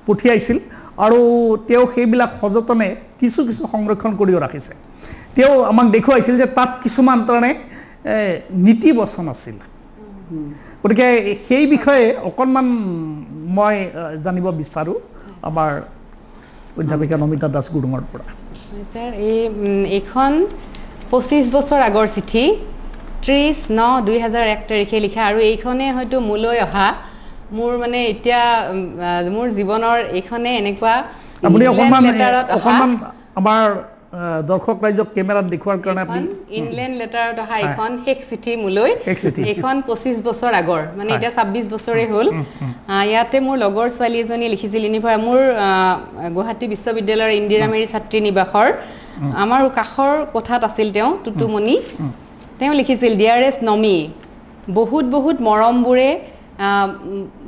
পঠিয়াইছিল আৰু তেওঁ সেইবিলাক সযতনে কিছু কিছু সংৰক্ষণ কৰিও ৰাখিছে তেওঁ আমাক দেখুৱাইছিল যে তাত কিছুমান তাৰমানে নীতি বচন আছিল গতিকে সেই বিষয়ে অকণমান মই জানিব বিচাৰোঁ আমাৰ অধ্যাপিকা নমিতা দাস গুৰুঙৰ পৰা ছাৰ এইখন 25 বছৰ আগৰ চিঠি 30/9/2001 তাৰিখে লিখা আৰু এইখনে হয়তো মোলৈ অহা মোৰ মানে এতিয়া মোৰ জীৱনৰ এইখনে এনেকুৱা আপুনি অকণমান আমাৰ দৰ্শক ৰাইজক কেমেৰাত দেখুৱাৰ কাৰণে আপুনি ইংলেণ্ড লেটাৰত অহা এখন শেষ চিঠি মোলৈ এইখন 25 বছৰ আগৰ মানে এতিয়া 26 বছৰেই হ'ল ইয়াতে মোৰ লগৰ ছোৱালী এজনী লিখিছিল মোৰ গুৱাহাটী বিশ্ববিদ্যালয়ৰ ইন্দিৰা মেৰী ছাত্ৰী নিবাসৰ আমাৰ কাষৰ কোঠাত আছিল তেওঁ টুটুমণি তেওঁ লিখিছিল ডিয়াৰেষ্ট নমি বহুত বহুত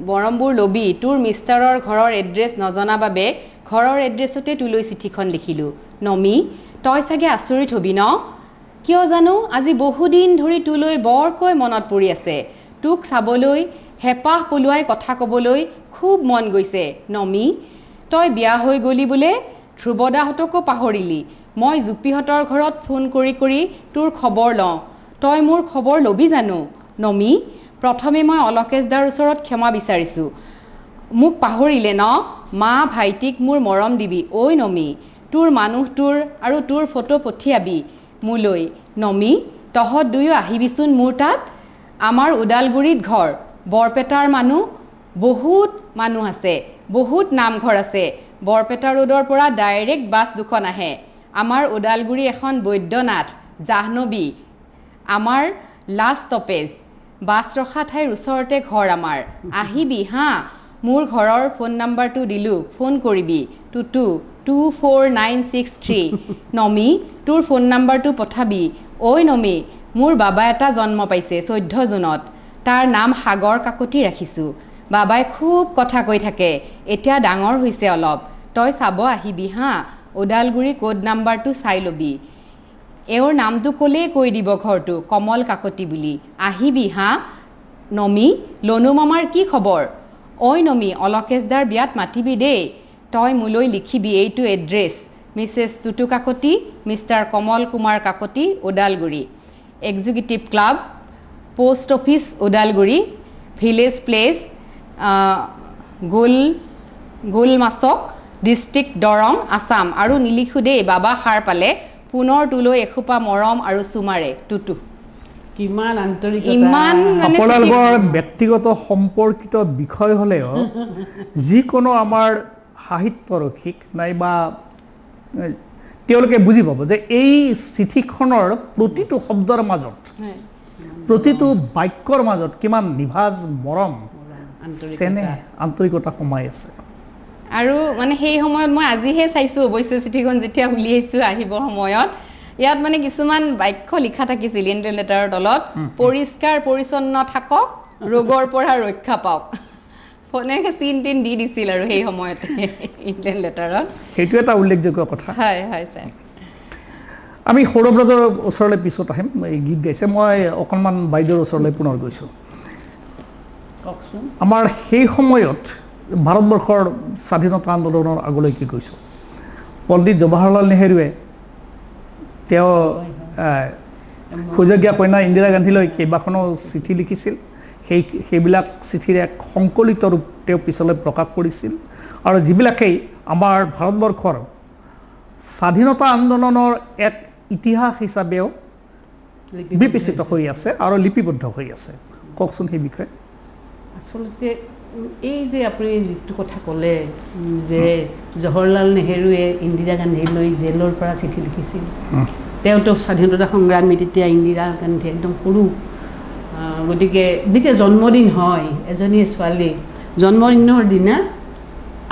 মৰমবোৰ লবি তোৰ মিষ্টাৰৰ ঘৰৰ এড্ৰেছ নজনা বাবে ঘৰৰ এড্ৰেছতে তোলৈ চিঠিখন লিখিলোঁ নমি তই চাগে আচৰিত হবি ন কিয় জানো আজি বহুদিন ধৰি তোলৈ বৰকৈ মনত পৰি আছে তোক চাবলৈ হেঁপাহ পলুৱাই কথা ক'বলৈ খুব মন গৈছে নমি তই বিয়া হৈ গলি বোলে ধ্ৰুৱদাহঁতকো পাহৰিলি মই জুপিহঁতৰ ঘৰত ফোন কৰি কৰি তোৰ খবৰ লওঁ তই মোৰ খবৰ ল'বি জানো নমি প্ৰথমে মই অলকেশদাৰ ওচৰত ক্ষমা বিচাৰিছোঁ মোক পাহৰিলে ন মা ভাইটিক মোৰ মৰম দিবি ঐ নমি তোৰ মানুহটোৰ আৰু তোৰ ফটো পঠিয়াবি মোলৈ নমি তহঁত দুয়ো আহিবিচোন মোৰ তাত আমাৰ ওদালগুৰিত ঘৰ বৰপেটাৰ বহুত মানুহ আছে বহুত নামঘৰ আছে বৰপেটা ৰোডৰ পৰা ডাইৰেক্ট বাছ দুখন আহে আমাৰ ওদালগুৰি এখন বৈদ্যনাথ জাহ্নবী আমাৰ লাষ্ট ষ্টপেজ বাছ ৰখা ঠাইৰ ওচৰতে ঘৰ আমাৰ আহিবি হা মোৰ ঘৰৰ ফোন নাম্বাৰটো দিলোঁ ফোন কৰিবি 24963 নমি তোৰ ফোন নাম্বাৰটো পঠাবি ঐ নমি মোৰ বাবা এটা জন্ম পাইছে 14 জুনত তাৰ নাম সাগৰ কাকতি ৰাখিছোঁ বাবাই খুব কথা কৈ থাকে এতিয়া ডাঙৰ হৈছে অলপ তই চাব আহিবি হা ওদালগুৰি কোড নাম্বাৰটো চাই ল'বি এওঁৰ নামটো ক'লেই কৈ দিব ঘৰটো কমল কাকতি বুলি আহিবি হা নমি লনু মামাৰ কি খবৰ ঐ নমি অলকেশদাৰ বিয়াত মাতিবি দেই তই মোলৈ লিখিবি এইটো address Mrs Tutu Kakati mister Kamal Kumar Kakati Udalguri executive club post office Udalguri village place গোলমাছক ডিষ্ট্ৰিক্ট দৰং আছাম আৰু নিলিখো দেই বাবা সাৰ পালে পুনৰ তোলৈ এখোপা মৰম আৰু চুমাৰে টুটু কিমান আন্তৰিক আপোনালোকৰ ব্যক্তিগত সম্পৰ্কিত বিষয় হ'লেও যিকোনো আমাৰ সাহিত্য ৰসিক নাইবা তেওঁলোকে বুজি পাব যে এই চিঠিখনৰ প্ৰতিটো শব্দৰ মাজত প্ৰতিটো বাক্যৰ মাজত কিমান নিভাজ মৰম চেনেহ আন্তৰিকতা সোমাই আছে আৰু মানে সেই সময়ত মই আজিহে চাইছোঁ অৱশ্যে চিঠিখন যেতিয়া উলিয়াইছোঁ আহিবৰ সময়ত ইয়াত মানে কিছুমান বাক্য লিখা থাকিছিল ইণ্ডিয়ান লেটাৰৰ তলত পৰিষ্কাৰ পৰিচ্ছন্ন থাকক ৰোগৰ পৰা ৰক্ষা পাওক ফোনেকে চিন টিন দি দিছিল আৰু সেই সময়তে ইণ্ডিয়ান লেটাৰত সেইটো এটা উল্লেখযোগ্য কথা হয় হয় ছাৰ আমি সৌৰভৰাজৰ ওচৰলৈ পিছত আহিম এই গীত গাইছে মই অকণমান বাইদেউৰ ওচৰলৈ পুনৰ গৈছোঁ কওকচোন আমাৰ সেই সময়ত ভাৰতবৰ্ষৰ স্বাধীনতা আন্দোলনৰ আগলৈকে গৈছোঁ পণ্ডিত জৱাহৰলাল নেহেৰুৱে তেওঁ সুযোগ্য কন্যা ইন্দিৰা গান্ধীলৈ কেইবাখনো চিঠি লিখিছিল সেইবিলাক চিঠিৰ এক সংকলিত ৰূপ তেওঁ পিছলৈ প্ৰকাশ কৰিছিল আৰু যিবিলাকেই আমাৰ ভাৰতবৰ্ষৰ স্বাধীনতা আন্দোলনৰ এক ইতিহাস হিচাপেও বিবেচিত হৈ আছে আৰু লিপিবদ্ধ হৈ আছে। কওকচোন সেই বিষয়ে। আচলতে এই যে আপুনি যিটো কথা ক'লে যে জৱাহৰলাল নেহেৰুৱে ইন্দিৰা গান্ধীলৈ জেলৰ পৰা চিঠি লিখিছিল, তেওঁতো স্বাধীনতা সংগ্ৰামী, তেতিয়া ইন্দিৰা গান্ধী একদম সৰু, গতিকে যেতিয়া জন্মদিন হয় এজনী ছোৱালী, জন্মদিনৰ দিনা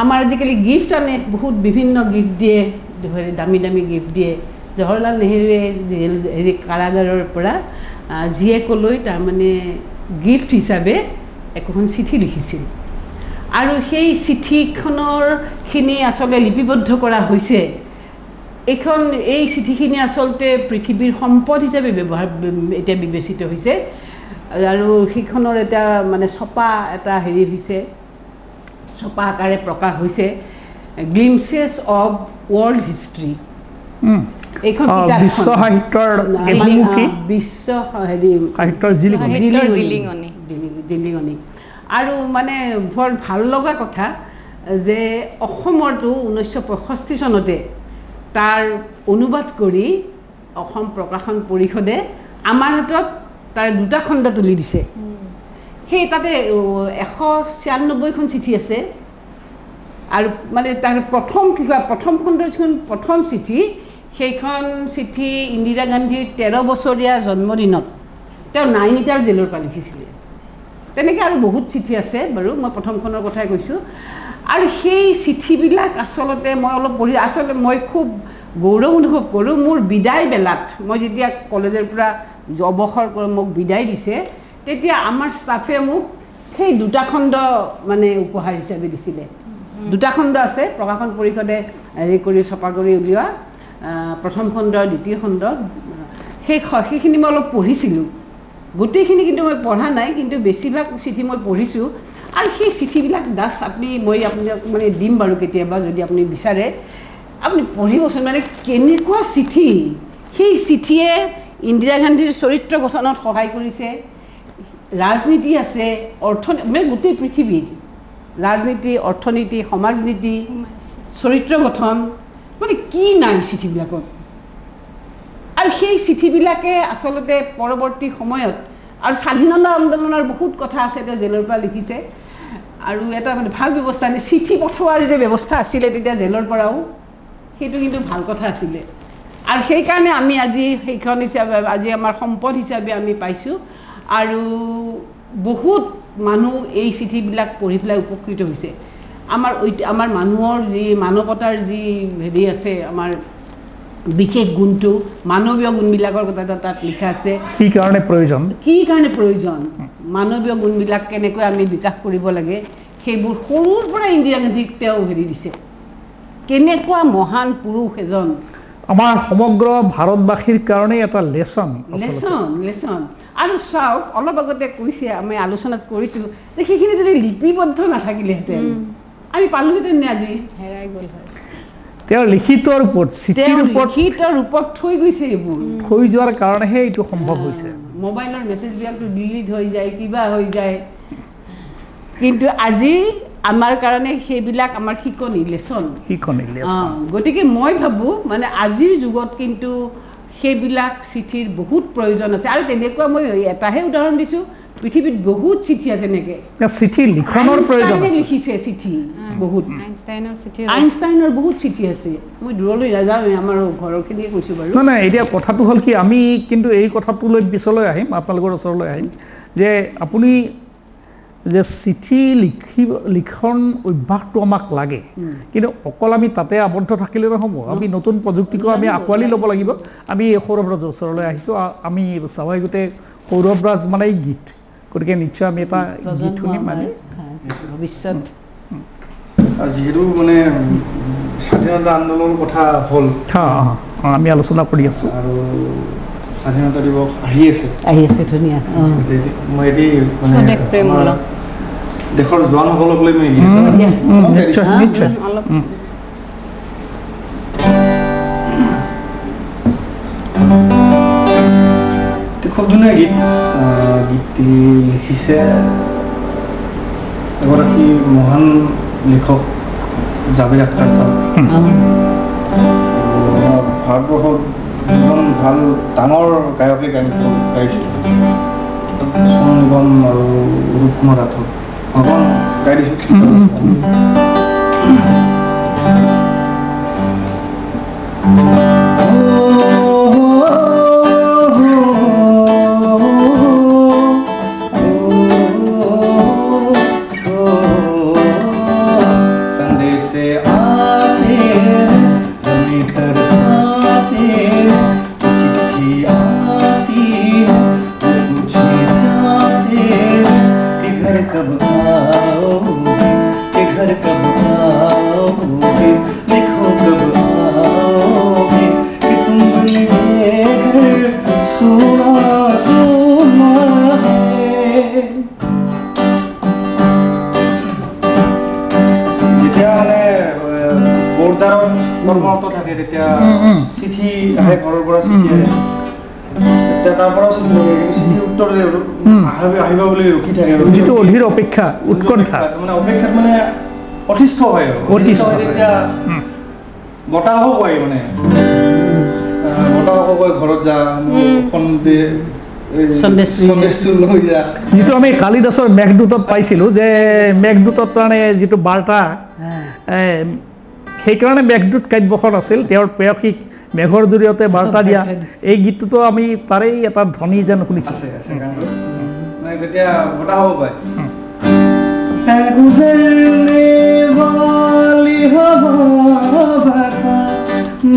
আমাৰ আজিকালি গিফ্ট আনে, বহুত বিভিন্ন গিফ্ট দিয়ে, দামী দামী গিফ্ট দিয়ে। জৱাহৰলাল নেহেৰুৱে হেৰি কাৰাগাৰৰ পৰা জীয়েকলৈ তাৰমানে গিফ্ট হিচাপে একোখন চিঠি লিখিছিল আৰু সেই চিঠিখনৰখিনি আচলতে লিপিবদ্ধ কৰা হৈছে। এই চিঠিখিনি আচলতে পৃথিৱীৰ সম্পদ হিচাপে এতিয়া বিবেচিত হৈছে আৰু সেইখনৰ এটা মানে ছপা এটা হেৰি হৈছে, ছপা আকাৰে প্ৰকাশ হৈছে, গ্লিমছেছ অৱ ৱৰ্ল্ড হিষ্ট্ৰী। এইখন বিশ্ব সাহিত্যৰ বিশ্ব হেৰি সাহিত্যৰ জিলিঙনি। আৰু মানে বৰ ভাল লগা কথা যে অসমৰতো 1965 চনতে তাৰ অনুবাদ কৰি অসম প্ৰকাশন পৰিষদে আমাৰ হাতত তাৰ 2টা খণ্ড তুলি দিছে। সেই তাতে 196খন চিঠি আছে আৰু মানে তাৰ প্ৰথম খণ্ডৰ যিখন প্ৰথম চিঠি, সেইখন চিঠি ইন্দিৰা গান্ধীৰ 13 বছৰীয়া জন্মদিনত তেওঁ নাইনিতাল জেলৰ পৰা লিখিছিলে। তেনেকৈ আৰু বহুত চিঠি আছে বাৰু, মই প্ৰথমখনৰ কথাই কৈছোঁ। আৰু সেই চিঠিবিলাক আচলতে মই অলপ পঢ়ি আচলতে মই খুব গৌৰৱ অনুভৱ কৰোঁ। মোৰ বিদায় বেলাত মই যেতিয়া কলেজৰ পৰা অৱসৰ কৰি মোক বিদায় দিছে, তেতিয়া আমাৰ ষ্টাফে মোক সেই 2টা খণ্ড মানে উপহাৰ হিচাপে দিছিলে। 2টা খণ্ড আছে, প্ৰকাশন পৰিষদে হেৰি কৰি ছপা কৰি উলিওৱা, প্ৰথম খণ্ড, দ্বিতীয় খণ্ড। সেইখিনি মই অলপ পঢ়িছিলোঁ, গোটেইখিনি কিন্তু মই পঢ়া নাই, কিন্তু বেছিভাগ চিঠি মই পঢ়িছোঁ। আৰু সেই চিঠিবিলাক মই আপোনাক মানে দিম বাৰু কেতিয়াবা, যদি আপুনি বিচাৰে আপুনি পঢ়িবচোন। মানে কেনেকুৱা চিঠি! সেই চিঠিয়ে ইন্দিৰা গান্ধীৰ চৰিত্ৰ গঠনত সহায় কৰিছে, ৰাজনীতি আছে, অৰ্থনীতি, মানে গোটেই পৃথিৱীৰ ৰাজনীতি, অৰ্থনীতি, সমাজনীতি, চৰিত্ৰ গঠন, মানে কি নাই চিঠিবিলাকত। আৰু সেই চিঠিবিলাকে আচলতে পৰৱৰ্তী সময়ত আৰু স্বাধীনতা আন্দোলনৰ বহুত কথা আছে, তেওঁ জেলৰ পৰা লিখিছে। আৰু এটা মানে ভাল ব্যৱস্থা, চিঠি পঠোৱাৰ যে ব্যৱস্থা আছিলে তেতিয়া জেলৰ পৰাও, সেইটো কিন্তু ভাল কথা আছিলে। আৰু সেইকাৰণে আমি আজি সেইখন হিচাপে আজি আমাৰ সম্পদ হিচাপে আমি পাইছোঁ। আৰু বহুত মানুহ এই চিঠিবিলাক পঢ়ি পেলাই উপকৃত হৈছে। আমাৰ মানুহৰ যি মানৱতাৰ যি হেৰি আছে, আমাৰ বিশেষ গুণটো, মানৱীয় গুণবিলাকৰ কথা তাত লিখা আছে। কি কাৰণে প্ৰয়োজন, মানৱীয় গুণবিলাক কেনেকৈ আমি বিকাশ কৰিব লাগে, সেইবোৰ সৰুৰ পৰা ইন্দিৰা গান্ধীক তেওঁ হেৰি দিছে। কেনেকুৱা মহান পুৰুষ এজন, আমাৰ সমগ্ৰ ভাৰতবাসীৰ কাৰণে এটা লেচন। আৰু চাওক, অলপ আগতে কৈছে, আমি আলোচনাত কৰিছিলোঁ যে সেইখিনি যদি লিপিবদ্ধ নাথাকিলেহেঁতেন আমি পালোহেঁতেন নে আজি? হেৰাই গ'ল হয়। তেওঁৰ লিখিত ৰূপত, চিঠিৰ ৰূপত থৈ গৈছে, এইবোৰ থৈ যোৱাৰ কাৰণেহে এইটো সম্ভৱ হৈছে। মোবাইলৰ মেছেজবিলাকতো ডিলিট হৈ যায়, কিবা হৈ যায়, কিন্তু আজি আমাৰ কাৰণে সেইবিলাক আমাৰ শিকনি, লেচন। গতিকে মই ভাবোঁ মানে আজিৰ যুগত কিন্তু সেইবিলাক চিঠিৰ বহুত প্ৰয়োজন আছে। আৰু তেনেকুৱা মই এটাহে উদাহৰণ দিছোঁ, পৃথিৱীত বহুত চিঠি আছে এনেকৈ চিঠি লিখনৰ প্ৰয়োজন লিখিছে চিঠি বহুত, আইনষ্টাইনৰ বহুত চিঠি আছে। মই দূৰলৈ নাযাওঁ, আমাৰ ঘৰৰখিনিয়ে কৈছোঁ বাৰু। নাই, এতিয়া কথাটো হ'ল কি, আমি কিন্তু এই কথাটোলৈ পিছলৈ আহিম, আপোনালোকৰ ওচৰলৈ আহিম, যে আপুনি যে চিঠি লিখন অভ্যাসটো আমাক লাগে, কিন্তু অকল আমি তাতে আবদ্ধ থাকিলে নহ'ব। আমি নতুন প্ৰযুক্তিকো আমি আঁকোৱালি ল'ব লাগিব। আমি সৌৰভ ৰাজৰ ওচৰলৈ আহিছোঁ। আমি স্বাভাৱিকতে সৌৰভ ৰাজ মানে গীত, গতিকে নিশ্চয় আমি এটা গীত শুনিম। আমি ভৱিষ্যত যিহেতু মানে স্বাধীনতা আন্দোলনৰ কথা হ'ল, আমি আলোচনা কৰি আছোঁ আৰু স্বাধীনতা দিৱস আহি আছে ধুনীয়া। মই এটি মানে দেশৰ জোৱানসকলক লৈ মই নিশ্চয় খুব ধুনীয়া গীত গীতটি লিখিছে এগৰাকী মহান লেখক জাভেদ আখতাৰ ছাৰ। ভাৰতবৰ্ষত দুজন ভাল ডাঙৰ গায়কে গাইছিল, সোণু নিগম আৰু ৰূপ কুমাৰ ৰাথোৰ। অকণ গাই দিছোঁ। কৰ্মৰত থাকে তেতিয়া চিঠি আহে, ঘৰৰ পৰা চিঠি আহে, তেতিয়া তাৰ পৰাও চিঠি লাগে, কিন্তু চিঠিৰ উত্তৰ আহিব বুলি ৰখি থাকে, যিটো অধীৰ অপেক্ষা, উৎকণ্ঠা, মানে অপেক্ষাত মানে অতিষ্ঠ হয় আৰু তেতিয়া বতাহো কয়, মানে বতাহো কয় ঘৰত যা সন্দেশটো লৈ যা। যিটো আমি কালিদাসৰ মেঘদূতত পাইছিলোঁ যে মেঘদূতত মানে যিটো বাৰ্তা, সেইকাৰণে মেঘদূত কাব্যখন আছিল, তেওঁৰ প্ৰেয়সীক মেঘৰ জৰিয়তে বাৰ্তা দিয়া। এই গীতটোতো আমি তাৰেই এটা ধ্বনি যেন শুনিছোঁ। যেতিয়া বতাহো কয়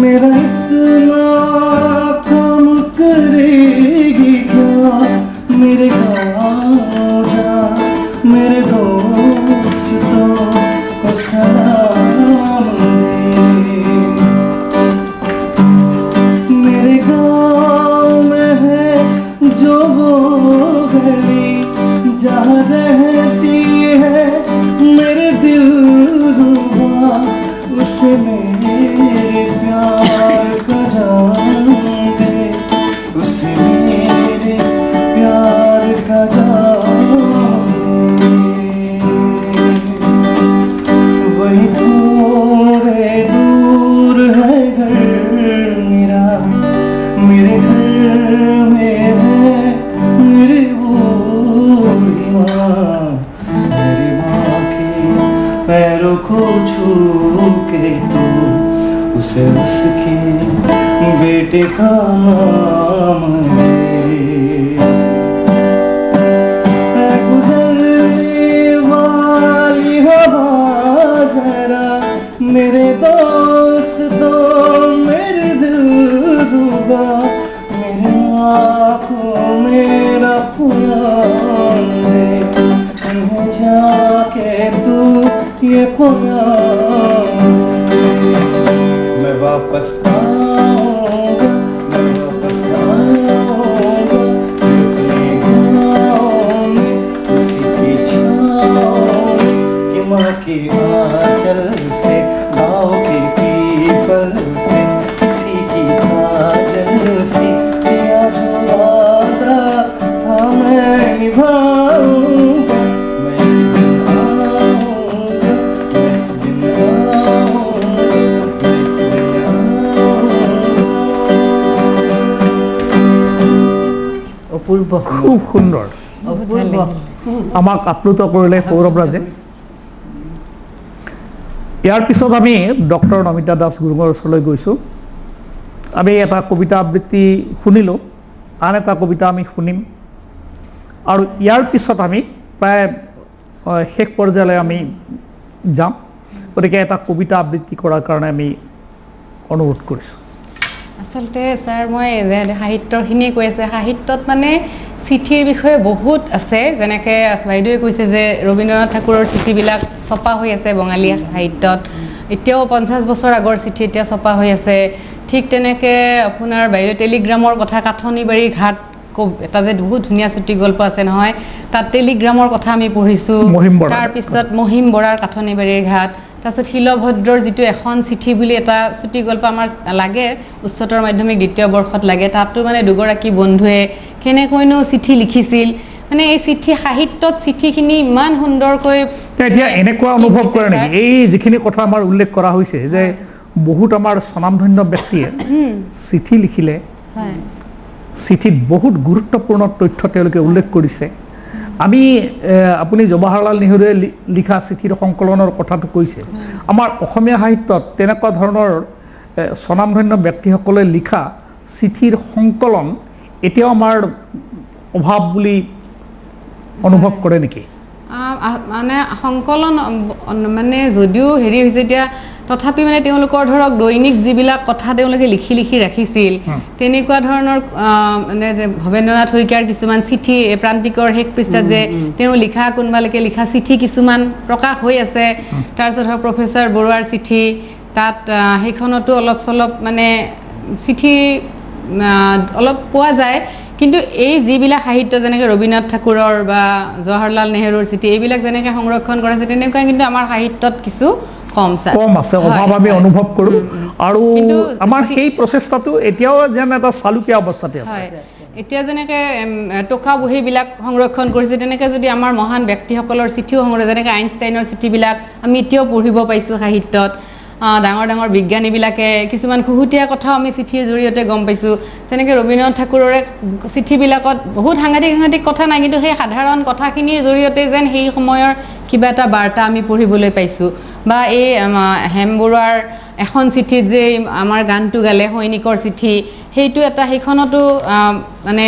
मेरा इतना कम करेगी क्या, मेरे गाँव जा मेरे दोस्तों को सलाम दे। मेरे गाँव में है जो वो गली जहाँ रहती है मेरे दिल रुबा, उसे मेरे प्यार का जान दे, उसे मेरे प्यार का जान दे। वही थोड़े दूर है घर मेरा, मेरे घर में है मेरी बूढ़ी माँ, मेरी माँ के पैरों को छू के तो उसे उसके बेटे का नाम गुजरने वाली हवा जरा मेरे दोस्तों मेरे दिल रुबा, मेरे आँखों मेरा प्यार दे, उन्हें जाके तू ये प्यार मैं वापस आऊंगा, मैं वापस आऊंगा अपने गाँव में, उसी की छाँव में कि माँ के आंचल से, गाँव के पीपल से, उसी की काजल से तेरा जो वादा था मैं निभाऊंगा। খুব সুন্দৰ, আমাক আপ্লুত কৰিলে সৌৰভ ৰাজে। ইয়াৰ পিছত আমি ডক্টৰ নমিতা দাস গুৰুঙৰ ওচৰলৈ গৈছোঁ। আমি এটা কবিতা আবৃত্তি শুনিলোঁ, আন এটা কবিতা আমি শুনিম, আৰু ইয়াৰ পিছত আমি প্ৰায় শেষ পৰ্যায়লৈ আমি যাম। গতিকে এটা কবিতা আবৃত্তি কৰাৰ কাৰণে আমি অনুৰোধ কৰিছোঁ। আচলতে ছাৰ মই সাহিত্যৰখিনিয়ে কৈ আছে, সাহিত্যত মানে চিঠিৰ বিষয়ে বহুত আছে, যেনেকৈ বাইদেৱে কৈছে যে ৰবীন্দ্ৰনাথ ঠাকুৰৰ চিঠিবিলাক ছপা হৈ আছে বঙালী সাহিত্যত, এতিয়াও 50 বছৰ আগৰ চিঠি এতিয়া ছপা হৈ আছে। ঠিক তেনেকৈ আপোনাৰ বাইদেউ টেলিগ্ৰামৰ কথা, কাঠনিবাৰী ঘাট এটা যে বহুত ধুনীয়া চুটি গল্প আছে নহয়, তাত টেলিগ্ৰামৰ কথা আমি পঢ়িছোঁ। তাৰপিছত মহিম বৰাৰ কাঠনি বাৰীৰ ঘাট, তাৰপিছত শিলভদ্ৰৰ যিটো এখন চিঠি বুলি এটা চুটি গল্প আমাৰ লাগে, উচ্চতৰ মাধ্যমিক 2য় বৰ্ষত লাগে। তাতো মানে দুগৰাকী বন্ধুৱে কেনেকৈনো চিঠি লিখিছিল, মানে এই চিঠি সাহিত্যত চিঠিখিনি ইমান সুন্দৰকৈ এতিয়া এনেকুৱা অনুভৱ কৰে নেকি এই যিখিনি কথা আমাৰ উল্লেখ কৰা হৈছে যে বহুত আমাৰ স্বনামধন্য ব্যক্তিয়ে চিঠি লিখিলে, চিঠিত বহুত গুৰুত্বপূৰ্ণ তথ্য তেওঁলোকে উল্লেখ কৰিছে। আমি আপুনি জৱাহৰলাল নেহৰুৱে লিখা চিঠিৰ সংকলনৰ কথাটো কৈছে, আমাৰ অসমীয়া সাহিত্যত তেনেকুৱা ধৰণৰ স্বনামধন্য ব্যক্তিসকলে লিখা চিঠিৰ সংকলন এতিয়াও আমাৰ অভাৱ বুলি অনুভৱ কৰে নেকি? মানে সংকলন মানে যদিও হেৰি হৈছে এতিয়া, তথাপি মানে তেওঁলোকৰ ধৰক দৈনিক যিবিলাক কথা তেওঁলোকে লিখি লিখি ৰাখিছিল, তেনেকুৱা ধৰণৰ মানে ভৱেন্দ্ৰনাথ শইকীয়াৰ কিছুমান চিঠি প্ৰান্তিকৰ শেষ পৃষ্ঠাত যে তেওঁ লিখা কোনোবালৈকে লিখা চিঠি কিছুমান প্ৰকাশ হৈ আছে। তাৰপিছত ধৰক প্ৰফেচাৰ বৰুৱাৰ চিঠি, তাত সেইখনতো অলপ চলপ মানে চিঠি অলপ পোৱা যায়। কিন্তু এই যিবিলাক সাহিত্য যেনেকৈ ৰবীন্দ্ৰনাথ ঠাকুৰৰ বা জৱাহৰলাল নেহৰুৰ চিঠি এইবিলাক যেনেকৈ সংৰক্ষণ কৰা হৈছে, তেনেকুৱা কিন্তু আমাৰ সাহিত্যত কিছু কম আছে, অভাৱ আমি অনুভৱ কৰোঁ। আৰু আমাৰ সেই প্ৰচেষ্টাটো এতিয়াও যেন এটা চালুকীয়া অৱস্থাতে আছে। এতিয়া যেনেকৈ টকা বহীবিলাক সংৰক্ষণ কৰিছে, তেনেকৈ যদি আমাৰ মহান ব্যক্তিসকলৰ চিঠিও যেনেকৈ আইনষ্টাইনৰ চিঠিবিলাক আমি এতিয়াও পঢ়িব পাইছোঁ সাহিত্যত। ডাঙৰ ডাঙৰ বিজ্ঞানীবিলাকে কিছুমান খুহুতীয়া কথাও আমি চিঠিৰ জৰিয়তে গম পাইছোঁ। যেনেকৈ ৰবীন্দ্ৰনাথ ঠাকুৰৰে চিঠিবিলাকত বহুত সাংঘাতিক কথা নাই, কিন্তু সেই সাধাৰণ কথাখিনিৰ জৰিয়তে যেন সেই সময়ৰ কিবা এটা বাৰ্তা আমি পঢ়িবলৈ পাইছোঁ। বা এই হেম বৰুৱাৰ এখন চিঠিত যে আমাৰ গানটো গালে সৈনিকৰ চিঠি, সেইটো এটা সেইখনতো মানে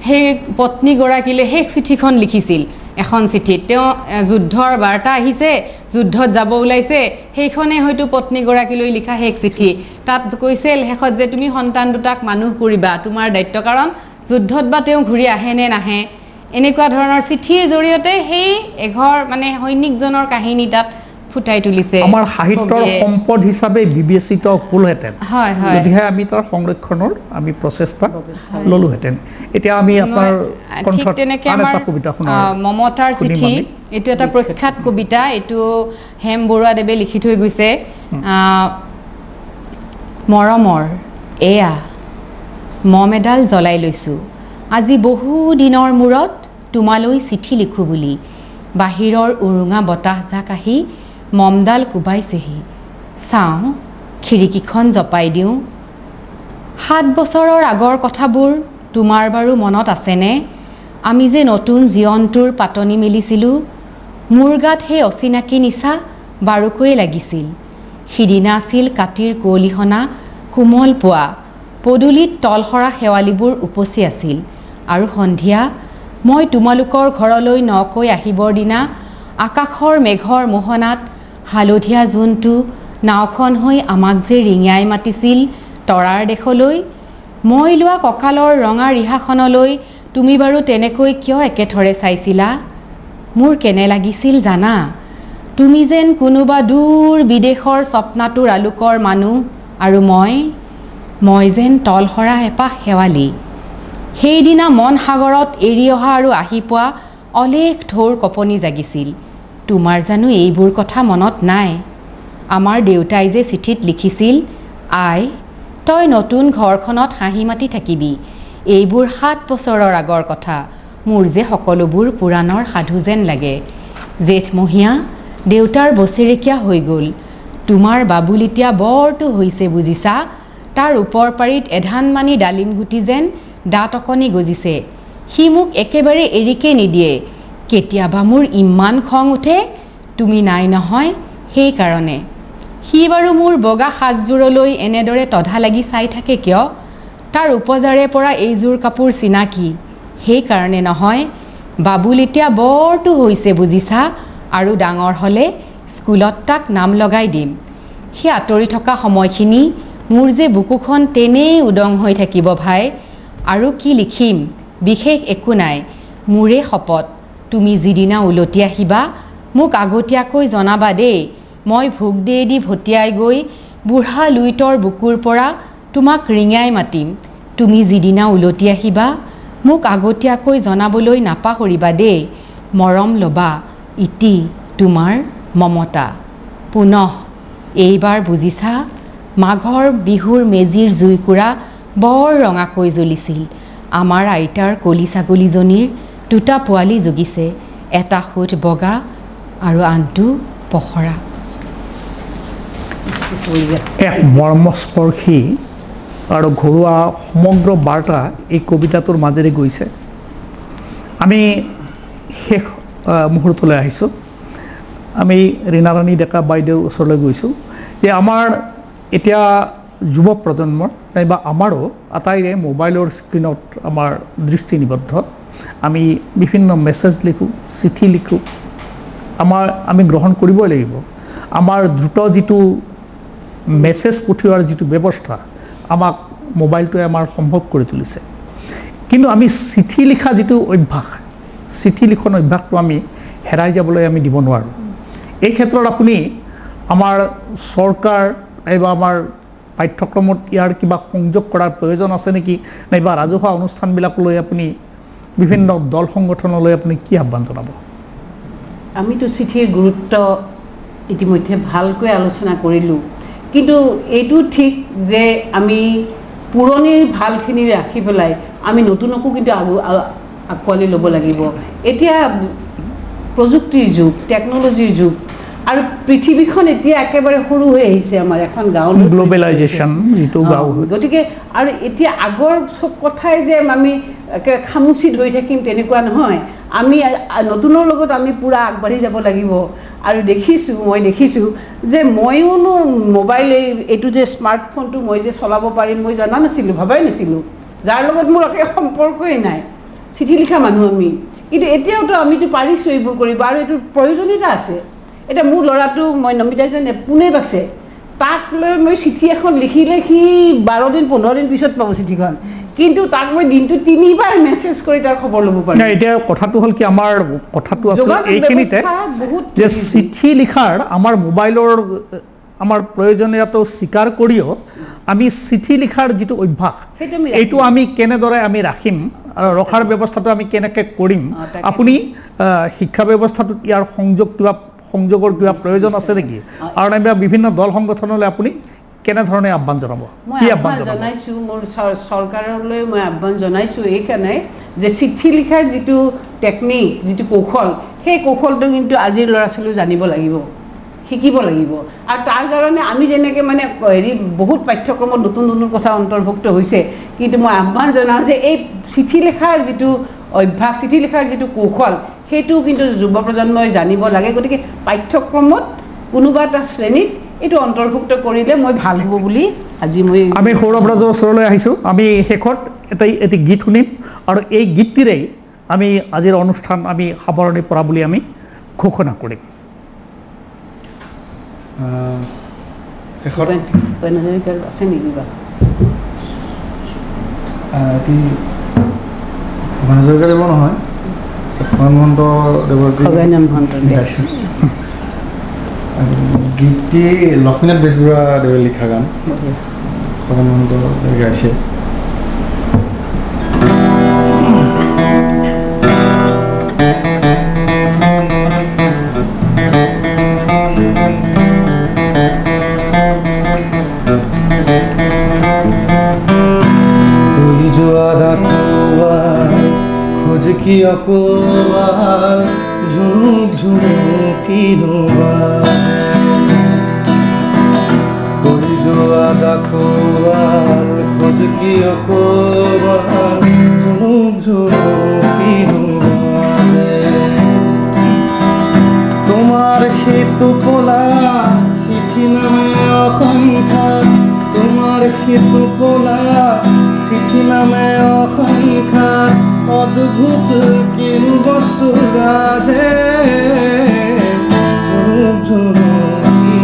সেই পত্নীগৰাকীলৈ শেষ চিঠিখন লিখিছিল। এখন চিঠিত তেওঁ যুদ্ধৰ বাৰ্তা আহিছে, যুদ্ধত যাব ওলাইছে, সেইখনেই হয়তো পত্নীগৰাকীলৈ লিখা শেষ চিঠি। তাত কৈছিল শেষত যে তুমি সন্তান দুটাক মানুহ কৰিবা, তোমাৰ দায়িত্ব, কাৰণ যুদ্ধত বা তেওঁ ঘূৰি আহে নে নাহে। এনেকুৱা ধৰণৰ চিঠিৰ জৰিয়তে সেই এঘৰ মানে সৈনিকজনৰ কাহিনী তাত ফুটাই তুলিছে। আমাৰ সাহিত্যৰ সম্পদ হিচাপে বিবেচিত হ'লহেঁতেন যদিহে আমি তাৰ সংৰক্ষণৰ আমি প্ৰচেষ্টা ল'লোহেঁতেন। এতিয়া আমি আপোনাৰ ঠিক তেনেকৈ আমাৰ মমতাৰ চিঠি, এইটো এটা প্ৰখ্যাত কবিতা, এইটো হেম বৰুৱাদেৱে লিখি থৈ গৈছে। মৰমৰ এয়া মম এডাল জ্বলাই লৈছোঁ, আজি বহু দিনৰ মূৰত তোমালৈ চিঠি লিখোঁ বুলি, বাহিৰৰ উৰুঙা বতাহজাক আহি মমডাল কোবাইছেহি, চাওঁ খিৰিকীখন জপাই দিওঁ। 7 বছৰৰ আগৰ কথাবোৰ তোমাৰ বাৰু মনত আছেনে? আমি যে নতুন জীৱনটোৰ পাতনি মেলিছিলোঁ, মোৰ গাত সেই অচিনাকি নিচা বাৰুকৈয়ে লাগিছিল। সিদিনা আছিল কাতিৰ কুঁৱলীসনা কোমল পোৱা, পদূলিত তলসৰা শেৱালিবোৰ উপচি আছিল, আৰু সন্ধিয়া মই তোমালোকৰ ঘৰলৈ নকৈ আহিবৰ দিনা আকাশৰ মেঘৰ মোহনাত হালধীয়া জোনটো নাওখন হৈ আমাক যে ৰিঙাই মাতিছিল তৰাৰ দেশলৈ। মই লোৱা কঁকালৰ ৰঙা ৰিহাখনলৈ তুমি বাৰু তেনেকৈ কিয় একেথৰে চাইছিলা? মোৰ কেনে লাগিছিল জানা, তুমি যেন কোনোবা দূৰ বিদেশৰ স্বপ্নাতুৰ আলোকৰ মানুহ, আৰু মই যেন তলসৰা এপাহ শেৱালি। সেইদিনা মন সাগৰত এৰি অহা আৰু আহি পোৱা অলেখ ঢৌৰ কঁপনি জাগিছিল। তোমাৰ জানো এইবোৰ কথা মনত নাই? আমাৰ দেউতাই যে চিঠিত লিখিছিল, আই তই নতুন ঘৰখনত হাঁহি মাতি থাকিবি, এইবোৰ 7 বছৰৰ আগৰ কথা, মোৰ যে সকলোবোৰ পুৰাণৰ সাধু যেন লাগে। জেঠমহীয়া দেউতাৰ বছেৰেকীয়া হৈ গ'ল, তোমাৰ বাবুল এতিয়া বৰটো হৈছে বুজিছা, তাৰ ওপৰ পাৰিত এধানমানি ডালিম গুটি যেন দাঁত অকণি গজিছে, সি মোক একেবাৰে এৰিকে নিদিয়ে। কেতিয়াবা মোৰ ইমান খং উঠে, তুমি নাই নহয় সেইকাৰণে। সি বাৰু মোৰ বগা সাজযোৰলৈ এনেদৰে তধা লাগি চাই থাকে কিয়? তাৰ উপজাৰে পৰা এইযোৰ কাপোৰ চিনাকি, সেইকাৰণে নহয়। বাবুল এতিয়া বৰটো হৈছে বুজিছা, আৰু ডাঙৰ হ'লে স্কুলত তাক নাম লগাই দিম। সি আঁতৰি থকা সময়খিনি মোৰ যে বুকুখন তেনেই উদং হৈ থাকিব ভাই। আৰু কি লিখিম, বিশেষ একো নাই, মোৰে শপত, তুমি যিদিনা উলটি আহিবা মোক আগতীয়াকৈ জনাবা দেই। মই ভোগ দি ভটিয়াই গৈ বুঢ়া লুইতৰ বুকুৰ পৰা তোমাক ৰিঙাই মাতিম। তুমি যিদিনা উলটি আহিবা মোক আগতীয়াকৈ জনাবলৈ নাপাহৰিবা দেই। মৰম ল'বা, ইতি তোমাৰ মমতা। পুনঃ এইবাৰ বুজিছা, মাঘৰ বিহুৰ মেজিৰ জুইকুৰা বৰ ৰঙাকৈ জ্বলিছিল। আমাৰ আইতাৰ কলি ছাগলীজনীৰ 2টা পোৱালি জগিছে, এটা সোঁত বগা আৰু আনটো পখৰা। এক মৰ্মস্পৰ্শী আৰু ঘৰুৱা সমগ্ৰ বাৰ্তা এই কবিতাটোৰ মাজেৰে গৈছে। আমি শেষ মুহূৰ্তলৈ আহিছোঁ। আমি ৰীণাৰাণী ডেকা বাইদেউৰ ওচৰলৈ গৈছোঁ যে আমাৰ এতিয়া যুৱ প্ৰজন্মৰ নাইবা আমাৰো আটাইৰে মোবাইলৰ স্ক্ৰীণত আমাৰ দৃষ্টি নিবদ্ধ। আমি বিভিন্ন মেছেজ লিখোঁ, চিঠি লিখোঁ। আমি গ্ৰহণ কৰিবই লাগিব। আমাৰ দ্ৰুত যিটো মেছেজ পঠিওৱাৰ যিটো ব্যৱস্থা আমাক মোবাইলটোৱে আমাৰ সম্ভৱ কৰি তুলিছে, কিন্তু আমি চিঠি লিখা যিটো অভ্যাস, চিঠি লিখন অভ্যাসটো আমি হেৰাই যাবলৈ আমি দিব নোৱাৰোঁ। এই ক্ষেত্ৰত আপুনি আমাৰ চৰকাৰ নাইবা আমাৰ পাঠ্যক্ৰমত ইয়াৰ কিবা সংযোগ কৰাৰ প্ৰয়োজন আছে নেকি, নাইবা ৰাজহুৱা অনুষ্ঠানবিলাকলৈ আপুনি বিভিন্ন দল সংগঠনলৈ আপুনি কি আহ্বান জনাব? আমিতো চিঠিৰ গুৰুত্ব ইতিমধ্যে ভালকৈ আলোচনা কৰিলোঁ, কিন্তু এইটো ঠিক যে আমি পুৰণিৰ ভালখিনি ৰাখি পেলাই আমি নতুনকো কিন্তু আঁকোৱালি ল'ব লাগিব। এতিয়া প্ৰযুক্তিৰ যুগ, টেকন'লজিৰ যুগ, আৰু পৃথিৱীখন এতিয়া একেবাৰে সৰু হৈ আহিছে। আমাৰ এখন গাঁও গ্ল'বেলাইজেশ্যন যিটো গাঁও, গতিকে আৰু এতিয়া আগৰ চব কথাই যে আমি খামুচি ধৰি থাকিম তেনেকুৱা নহয়। আমি নতুনৰ লগত আমি পূৰা আগবাঢ়ি যাব লাগিব। আৰু মই দেখিছোঁ যে ময়োনো মোবাইল এইটো যে স্মাৰ্টফোনটো মই যে চলাব পাৰিম মই জনা নাছিলোঁ, ভবাই নাছিলোঁ, যাৰ লগত মোৰ একে সম্পৰ্কই নাই। চিঠি লিখা মানুহ আমি, কিন্তু এতিয়াওতো আমিতো পাৰিছোঁ এইবোৰ কৰিব, আৰু এইটোৰ প্ৰয়োজনীয়তা আছে। এতিয়া মোৰ ল'ৰাটো, মই নমিতা এজনে পুনেত আছে, তাক লৈ মই চিঠি এখন লিখিলে সি 12 দিন 15 দিন পিছত পাব চিঠিখন, কিন্তু তাক মই দিনটো 3 বাৰ মেছেজ কৰি তাৰ খবৰ ল'ব পাৰোঁ। এতিয়া কথাটো হ'ল কি, আমাৰ কথাটো আছে এইখিনিতে যে চিঠি লিখাৰ আমাৰ মোবাইলৰ আমাৰ প্ৰয়োজনীয়তাটো স্বীকাৰ কৰিও আমি চিঠি লিখাৰ যিটো অভ্যাস এইটো আমি কেনেদৰে আমি ৰাখিম আৰু ৰখাৰ ব্যৱস্থাটো আমি কেনেকৈ কৰিম, আপুনি শিক্ষা ব্যৱস্থাটোত ইয়াৰ সংযোগৰ কিবা প্ৰয়োজন আছে নেকি, আৰু নাইবা বিভিন্ন দল সংগঠনলৈ আপুনি কেনেধৰণে আহ্বান জনাব? মই আহ্বান জনাইছোঁ, মোৰ চৰকাৰলৈ মই আহ্বান জনাইছোঁ এইকাৰণে যে চিঠি লিখাৰ যিটো টেকনিক, যিটো কৌশল, সেই কৌশলটো কিন্তু আজিৰ ল'ৰা ছোৱালীও জানিব লাগিব, শিকিব লাগিব। আৰু তাৰ কাৰণে আমি যেনেকৈ মানে বহুত পাঠ্যক্ৰমত নতুন নতুন কথা অন্তৰ্ভুক্ত হৈছে, কিন্তু মই আহ্বান জনাওঁ যে এই চিঠি লিখাৰ যিটো অভ্যাস, চিঠি লিখাৰ যিটো কৌশল, সেইটো কিন্তু যুৱ প্ৰজন্মই জানিব লাগে। গতিকে পাঠ্যক্ৰমত কোনোবা এটা শ্ৰেণীত এইটো অন্তৰ্ভুক্ত কৰিলে মই ভাল হ'ব বুলি আমি সৌৰভ ৰাজৰ ওচৰলৈ আহিছোঁ। আমি শেষত এটি গীত শুনিম, আৰু এই গীতটিৰেই আমি আজিৰ অনুষ্ঠান আমি সামৰণি পৰা বুলি আমি ঘোষণা কৰিম। শেষত আছে নেকি বা হাজৰিকাদেৱৰ নহয়, মহন্ত দেৱৰ গীতটি লক্ষ্মীনাথ বেজবৰুৱাদেৱে লিখা গান, খগেন মহন্ত গাইছে। খোঁজ কি অকোৱাৰ ঝুনুক ঝুনুকি কৰি যোৱা ডাকোৱাৰ খোঁজ কি অকোৱাৰ ঝুনুক ঝুনুকি তোমাৰ সেইটো পলা চিঠি নামে অসংখ্যা, তোমাৰ সেইটো পলা চিঠি নামে অসংখ্যা অদ্ভুত কিনো বস্তু ৰাজে ঝুনুক ঝুনুকি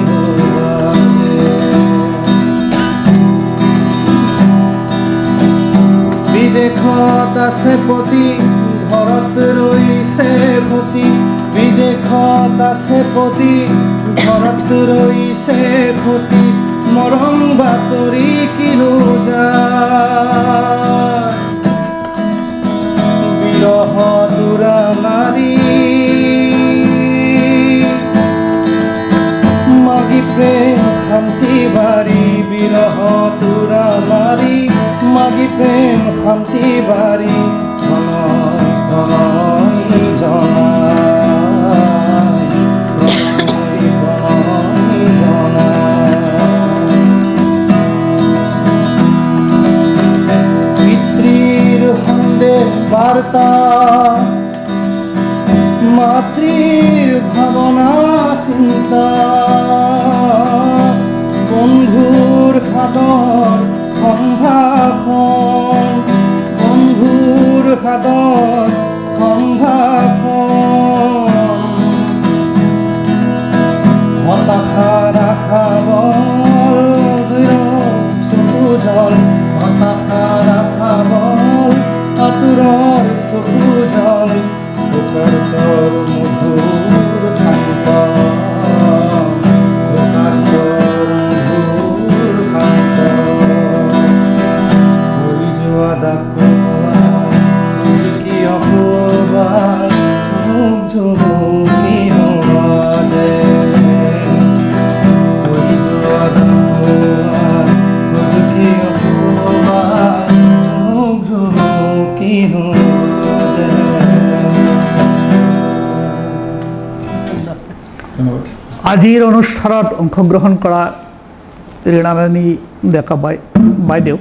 বাজে। বিদেশত আছে পতি, ঘৰত ৰৈছে সতী, বিদেশত আছে পতি, ঘৰত ৰৈছে সতী, মৰম বাতৰি কিনো যায়। মাগি প্ৰেম শান্তি বাৰী বিৰহ তোৰা নাৰী মাগি প্ৰেম শান্তি বাৰী প্ৰণয় প্ৰণয় জনাই প্ৰণয় প্ৰণয় জনাই পিতৃৰ সন্দেহ বাৰ্তা মাতৃৰ ভাৱনা চিন্তা বন্ধুৰ সাদৰ সম্ভাষণ বন্ধুৰ সাদৰ সম্ভাষণ হতাশাৰ আশাবল চকু জল হতাশাৰ আশাবল আতুৰৰ চকু জল লোকান্তৰ মধুৰ শান্ত লোকান্তৰ মধুৰ শান্ত হৈ যোৱা ডাকোৱাই কি অপবাদ মোক জুমুকি নমাজে হৈ যোৱা ডাকোৱাই কি অপবাদ মোক জুমুকি নমাজে। আজিৰ অনুষ্ঠানত অংশগ্ৰহণ কৰা ৰীণাৰাণী ডেকা বাইদেউ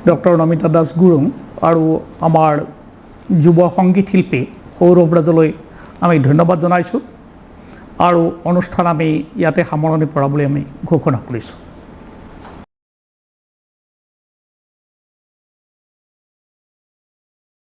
ডক্টৰ নমিতা দাস গুৰুং আৰু আমাৰ যুৱ সংগীত শিল্পী সৌৰভ ৰাজলৈ আমি ধন্যবাদ জনাইছোঁ আৰু অনুষ্ঠান আমি ইয়াতে সামৰণি পৰা বুলি আমি ঘোষণা কৰিছোঁ।